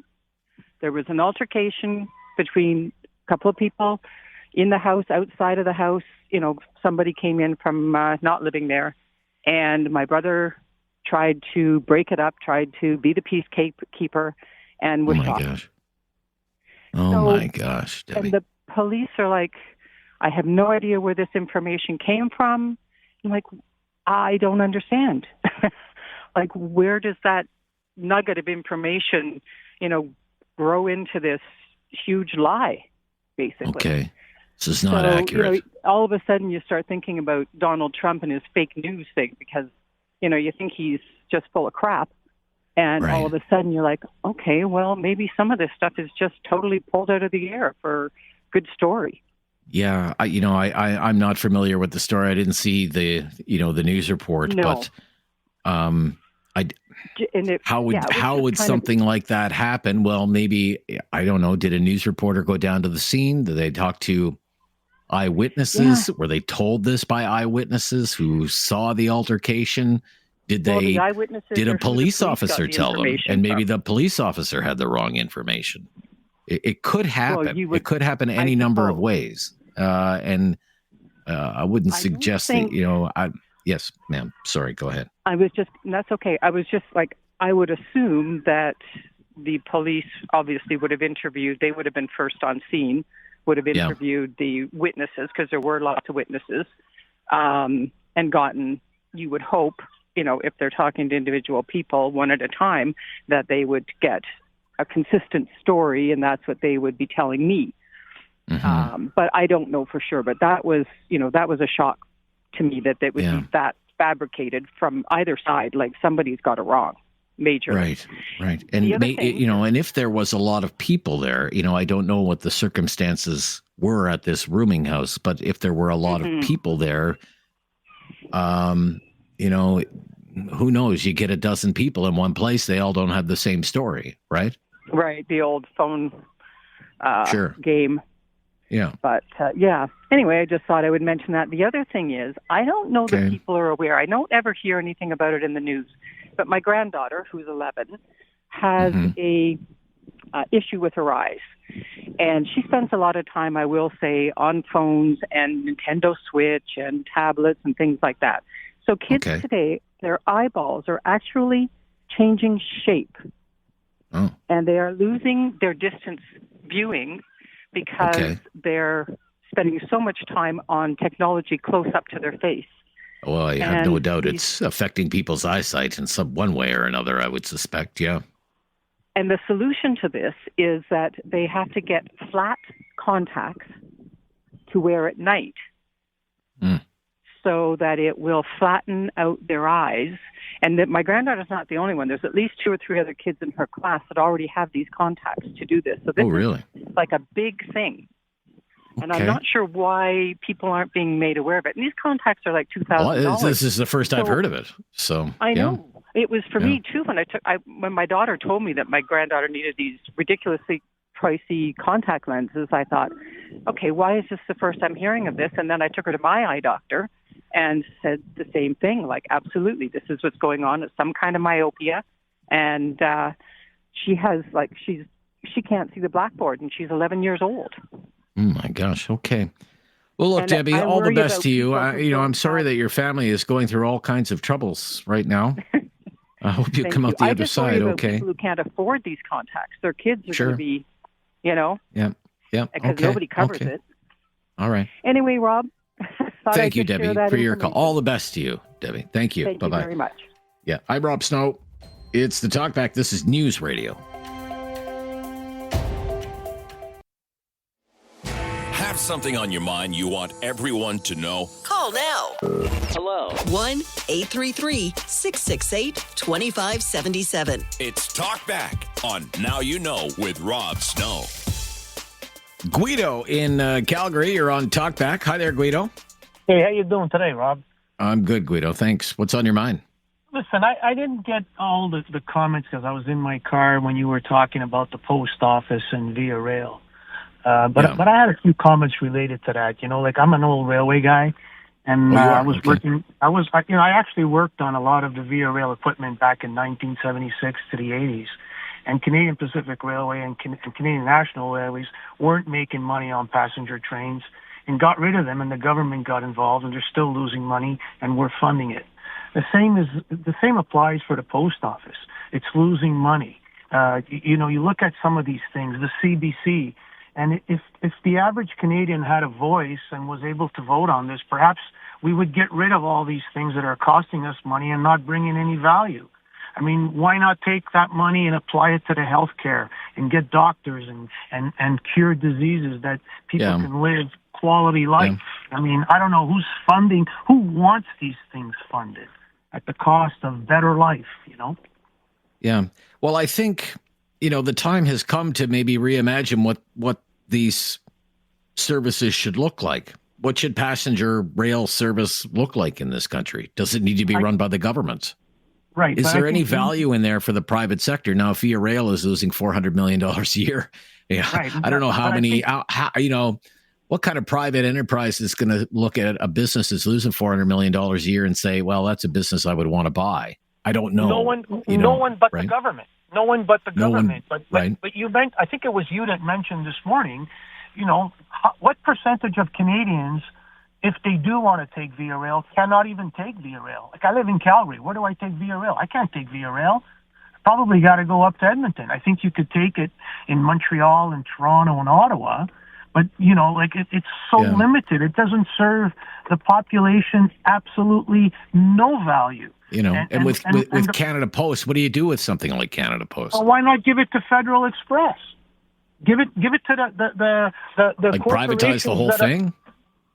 There was an altercation between a couple of people in the house, outside of the house. Somebody came in from not living there, and my brother tried to break it up, tried to be the peacekeeper, and was shot. Gosh. My gosh, Debbie. And the police are like, I have no idea where this information came from. I'm like, I don't understand. Like, where does that nugget of information, grow into this huge lie, basically? Okay. This is not accurate. All of a sudden you start thinking about Donald Trump and his fake news thing because, you think he's just full of crap. And all of a sudden you're like, okay, well, maybe some of this stuff is just totally pulled out of the air for good story. Yeah, I'm not familiar with the story. I didn't see the news report, but how would something like that happen? Well, maybe, I don't know. Did a news reporter go down to the scene? Did they talk to eyewitnesses? Yeah. Were they told this by eyewitnesses who saw the altercation? Did the eyewitnesses did are a who the police got officer the tell them? information And maybe from. the police officer had the wrong information. It could happen. It could happen any number of ways. And I wouldn't suggest that, yes, ma'am. Sorry, go ahead. That's okay. I was just like, I would assume that the police obviously would have interviewed, they would have been first on scene, would have interviewed the witnesses, because there were lots of witnesses, and gotten, you would hope, if they're talking to individual people one at a time, that they would get a consistent story, and that's what they would be telling me. Mm-hmm. But I don't know for sure. But that was a shock to me that it would be that fabricated from either side. Like somebody's got it wrong, major. Right. And and if there was a lot of people there, I don't know what the circumstances were at this rooming house, but if there were a lot of people there, who knows? You get a dozen people in one place, they all don't have the same story, right? Right. The old phone game. Yeah. But, anyway, I just thought I would mention that. The other thing is, I don't know that people are aware. I don't ever hear anything about it in the news. But my granddaughter, who's 11, has a issue with her eyes. And she spends a lot of time, I will say, on phones and Nintendo Switch and tablets and things like that. So kids today, their eyeballs are actually changing shape. Oh. And they are losing their distance viewing because they're spending so much time on technology close up to their face. Well, I have no doubt it's affecting people's eyesight in one way or another, I would suspect, yeah. And the solution to this is that they have to get flat contacts to wear at night so that it will flatten out their eyes. And that my granddaughter's not the only one. There's at least 2 or 3 other kids in her class that already have these contacts to do this. So this is like a big thing. And I'm not sure why people aren't being made aware of it. And these contacts are like $2,000. Well, this is the first I've heard of it. So I know. It was for me too when my daughter told me that my granddaughter needed these ridiculously pricey contact lenses. I thought, okay, why is this the first I'm hearing of this? And then I took her to my eye doctor and said the same thing. Like, absolutely, this is what's going on. It's some kind of myopia, and she has she can't see the blackboard, and she's 11 years old. Oh my gosh. Okay. Well, look, And Debbie, I all the worry best about to you. people I'm sorry that your family is going through all kinds of troubles right now. I hope you Thank come you. out the I other just worry side about okay. people who can't afford these contacts. Their kids are going to be, Yeah. because nobody covers it. All right. Anyway, Rob, Thank you, Debbie, for your call. All the best to you, Debbie. Thank you. Thank Bye-bye. you very much. Yeah. I'm Rob Snow. It's the Talkback. This is News Radio. Have something on your mind you want everyone to know? Call now. Hello. 1-833-668-2577. It's Talkback on Now You Know with Rob Snow. Guido in Calgary, you're on Talkback. Hi there, Guido. Hey, how you doing today, Rob? I'm good, Guido. Thanks. What's on your mind? Listen, I didn't get all the comments because I was in my car when you were talking about the post office and Via Rail. But I had a few comments related to that. Like I'm an old railway guy, and I was working. I actually worked on a lot of the Via Rail equipment back in 1976 to the 80s. And Canadian Pacific Railway and Canadian National Railways weren't making money on passenger trains and got rid of them, and the government got involved, and they're still losing money, and we're funding it. The same applies for the post office. It's losing money. You look at some of these things, the CBC, and if the average Canadian had a voice and was able to vote on this, perhaps we would get rid of all these things that are costing us money and not bringing any value. I mean, why not take that money and apply it to the healthcare and get doctors and cure diseases that people can live quality life? Yeah. I mean, I don't know who wants these things funded at the cost of better life, Yeah. Well, I think, the time has come to maybe reimagine what these services should look like. What should passenger rail service look like in this country? Does it need to be run by the government? Right. Is there any value in there for the private sector? Now, if Via Rail is losing $400 million a year, right. I don't know how many, what kind of private enterprise is going to look at a business that's losing $400 million a year and say, well, that's a business I would want to buy? I don't know. No one but the government. No one but the government. But you meant, I think it was you that mentioned this morning, what percentage of Canadians, if they do want to take Via Rail, cannot even take Via Rail? Like I live in Calgary. Where do I take Via Rail? I can't take Via Rail. Probably got to go up to Edmonton. I think you could take it in Montreal and Toronto and Ottawa, but it's so limited. It doesn't serve the population absolutely no value. And with Canada Post, what do you do with something like Canada Post? Well, why not give it to Federal Express? Give it to the like privatize the whole thing.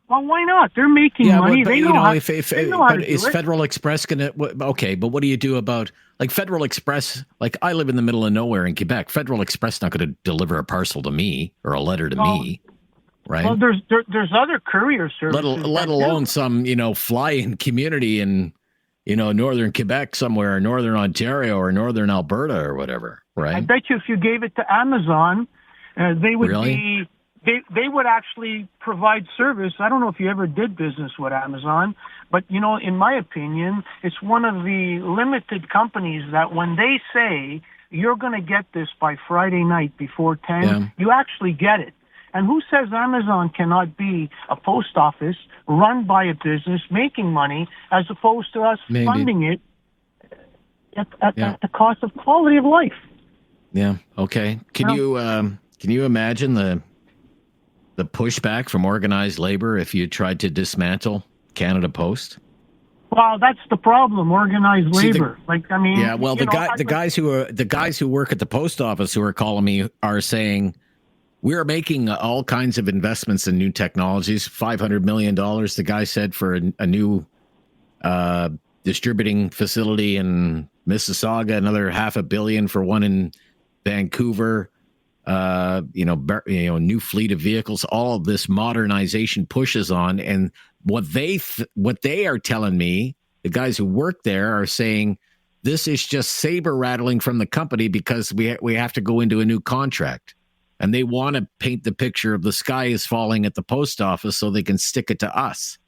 Well, why not? They're making money. But, they know how to do is it. Federal Express going to... Okay, but what do you do about... Like Federal Express, like I live in the middle of nowhere in Quebec. Federal Express not going to deliver a parcel to me or a letter to me, right? Well, there's other courier services. Let alone some, fly-in community in, northern Quebec somewhere, or northern Ontario or northern Alberta or whatever, right? I bet you if you gave it to Amazon, they would be... They would actually provide service. I don't know if you ever did business with Amazon, but, in my opinion, it's one of the limited companies that when they say you're going to get this by Friday night before 10, you actually get it. And who says Amazon cannot be a post office run by a business making money as opposed to us funding it at the cost of quality of life? Yeah. Okay. Can you imagine the pushback from organized labor if you tried to dismantle Canada Post? Well, that's the problem. Organized labor. The guys who work at the post office who are calling me are saying we're making all kinds of investments in new technologies. $500 million, the guy said, for a new distributing facility in Mississauga. Another $500 million for one in Vancouver. New fleet of vehicles, all of this modernization pushes on. And what they are telling me, the guys who work there are saying, this is just saber rattling from the company because we have to go into a new contract. And they want to paint the picture of the sky is falling at the post office so they can stick it to us.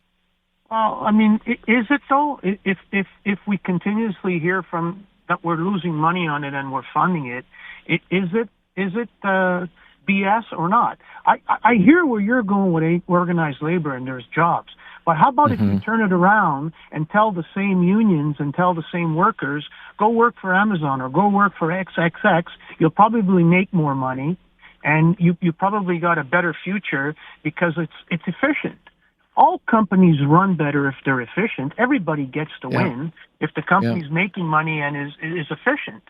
Well, I mean, is it though? If we continuously hear from that we're losing money on it and we're funding it, is it BS or not? I hear where you're going with organized labor and there's jobs. But how about if you turn it around and tell the same unions and tell the same workers, go work for Amazon or go work for XXX, you'll probably make more money and you probably got a better future because it's efficient. All companies run better if they're efficient. Everybody gets to win if the company's making money and is efficient.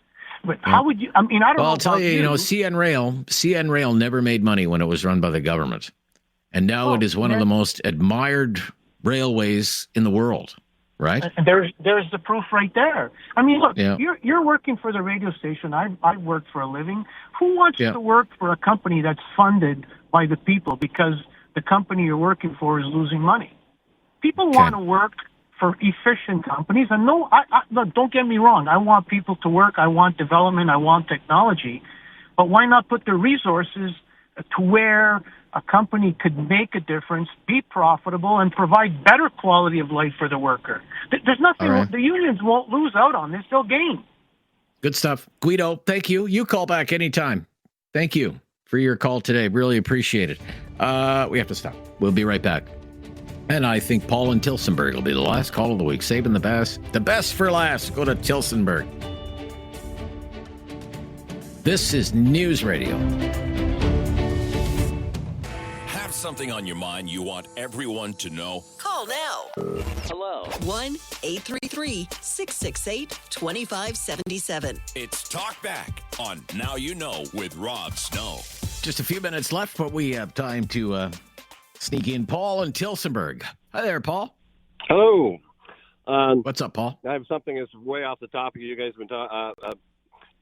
But how would you? I mean, I don't know. Well, I'll tell you, CN Rail never made money when it was run by the government, and now it is one of the most admired railways in the world. Right? And there's the proof right there. I mean, look, you're working for the radio station. I work for a living. Who wants to work for a company that's funded by the people because the company you're working for is losing money? People want to work for efficient companies. And no, look, don't get me wrong. I want people to work. I want development. I want technology. But why not put the resources to where a company could make a difference, be profitable, and provide better quality of life for the worker? There's nothing. Right. The unions won't lose out on this. They'll gain. Good stuff. Guido, thank you. You call back anytime. Thank you for your call today. Really appreciate it. We have to stop. We'll be right back. And I think Paul in Tillsonburg will be the last call of the week. Saving the best for last. Go to Tillsonburg. This is News Radio. Have something on your mind you want everyone to know? Call now. Hello. 1-833-668-2577. It's Talk Back on Now You Know with Rob Snow. Just a few minutes left, but we have time to sneak in Paul in Tillsonburg. Hi there, Paul. Hello. What's up, Paul? I have something that's way off the topic. You guys have been talking.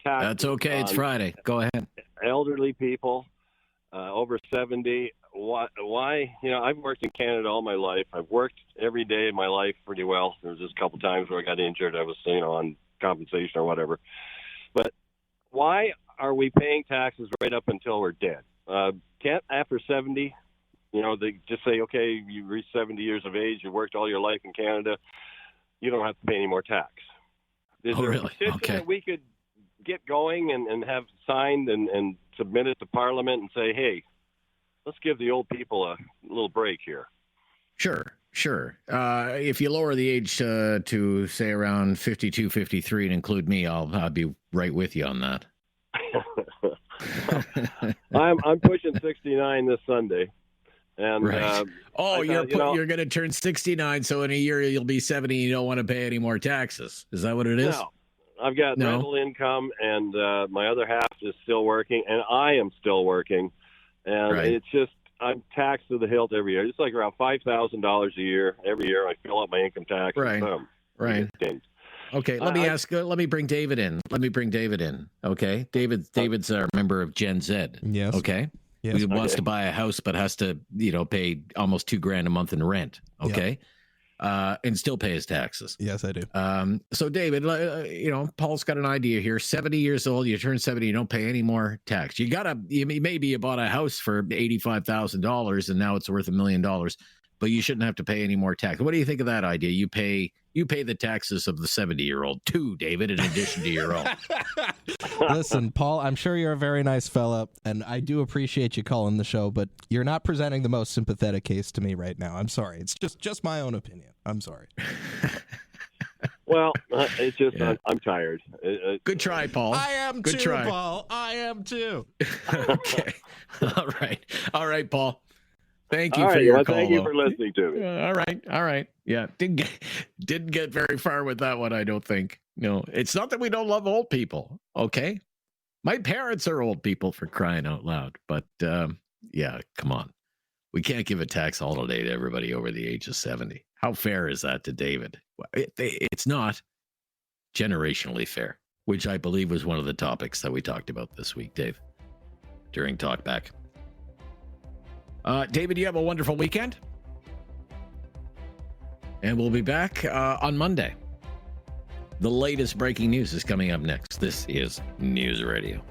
That's okay. It's Friday. Go ahead. Elderly people over 70. Why? You know, I've worked in Canada all my life. I've worked every day of my life pretty well. There was just a couple times where I got injured. I was, on compensation or whatever. But why are we paying taxes right up until we're dead? Can't after 70, they just say, okay, you reach 70 years of age, you worked all your life in Canada, you don't have to pay any more tax. Is there really? a petition that we could get going and have signed and submit it to Parliament and say, hey, let's give the old people a little break here? Sure. If you lower the age to, say, around 52, 53 and include me, I'll be right with you on that. I'm pushing 69 this Sunday. And right. You're going to turn 69, so in a year you'll be 70 and you don't want to pay any more taxes. Is that what it is? No. I've got rental income, and my other half is still working, and I am still working. And It's just, I'm taxed to the hilt every year. It's like around $5,000 a year. Every year I fill out my income tax. Right. Right. Okay, let me bring David in. Okay. David's a member of Gen Z. Yes. Okay. Yes. He wants to buy a house, but has to, pay almost $2,000 a month in rent. Okay. And still pay his taxes. Yes, I do. So David, Paul's got an idea here. 70 years old, you turn 70, you don't pay any more tax. Maybe you bought a house for $85,000 and now it's worth $1 million, but you shouldn't have to pay any more tax. What do you think of that idea? You pay the taxes of the 70-year-old too, David, in addition to your own. Listen, Paul, I'm sure you're a very nice fella, and I do appreciate you calling the show, but you're not presenting the most sympathetic case to me right now. I'm sorry. It's just my own opinion. I'm sorry. Well, it's just I'm tired. Good try, Paul. I am Good too, try. Paul. I am too. Okay. All right, Paul. Thank you for your call. Thank you for listening to me. All right. Yeah, didn't get very far with that one, I don't think. No, it's not that we don't love old people, okay? My parents are old people, for crying out loud. But, yeah, come on. We can't give a tax holiday to everybody over the age of 70. How fair is that to David? It's not generationally fair, which I believe was one of the topics that we talked about this week, Dave, during Talkback. David, you have a wonderful weekend. And we'll be back on Monday. The latest breaking news is coming up next. This is News Radio.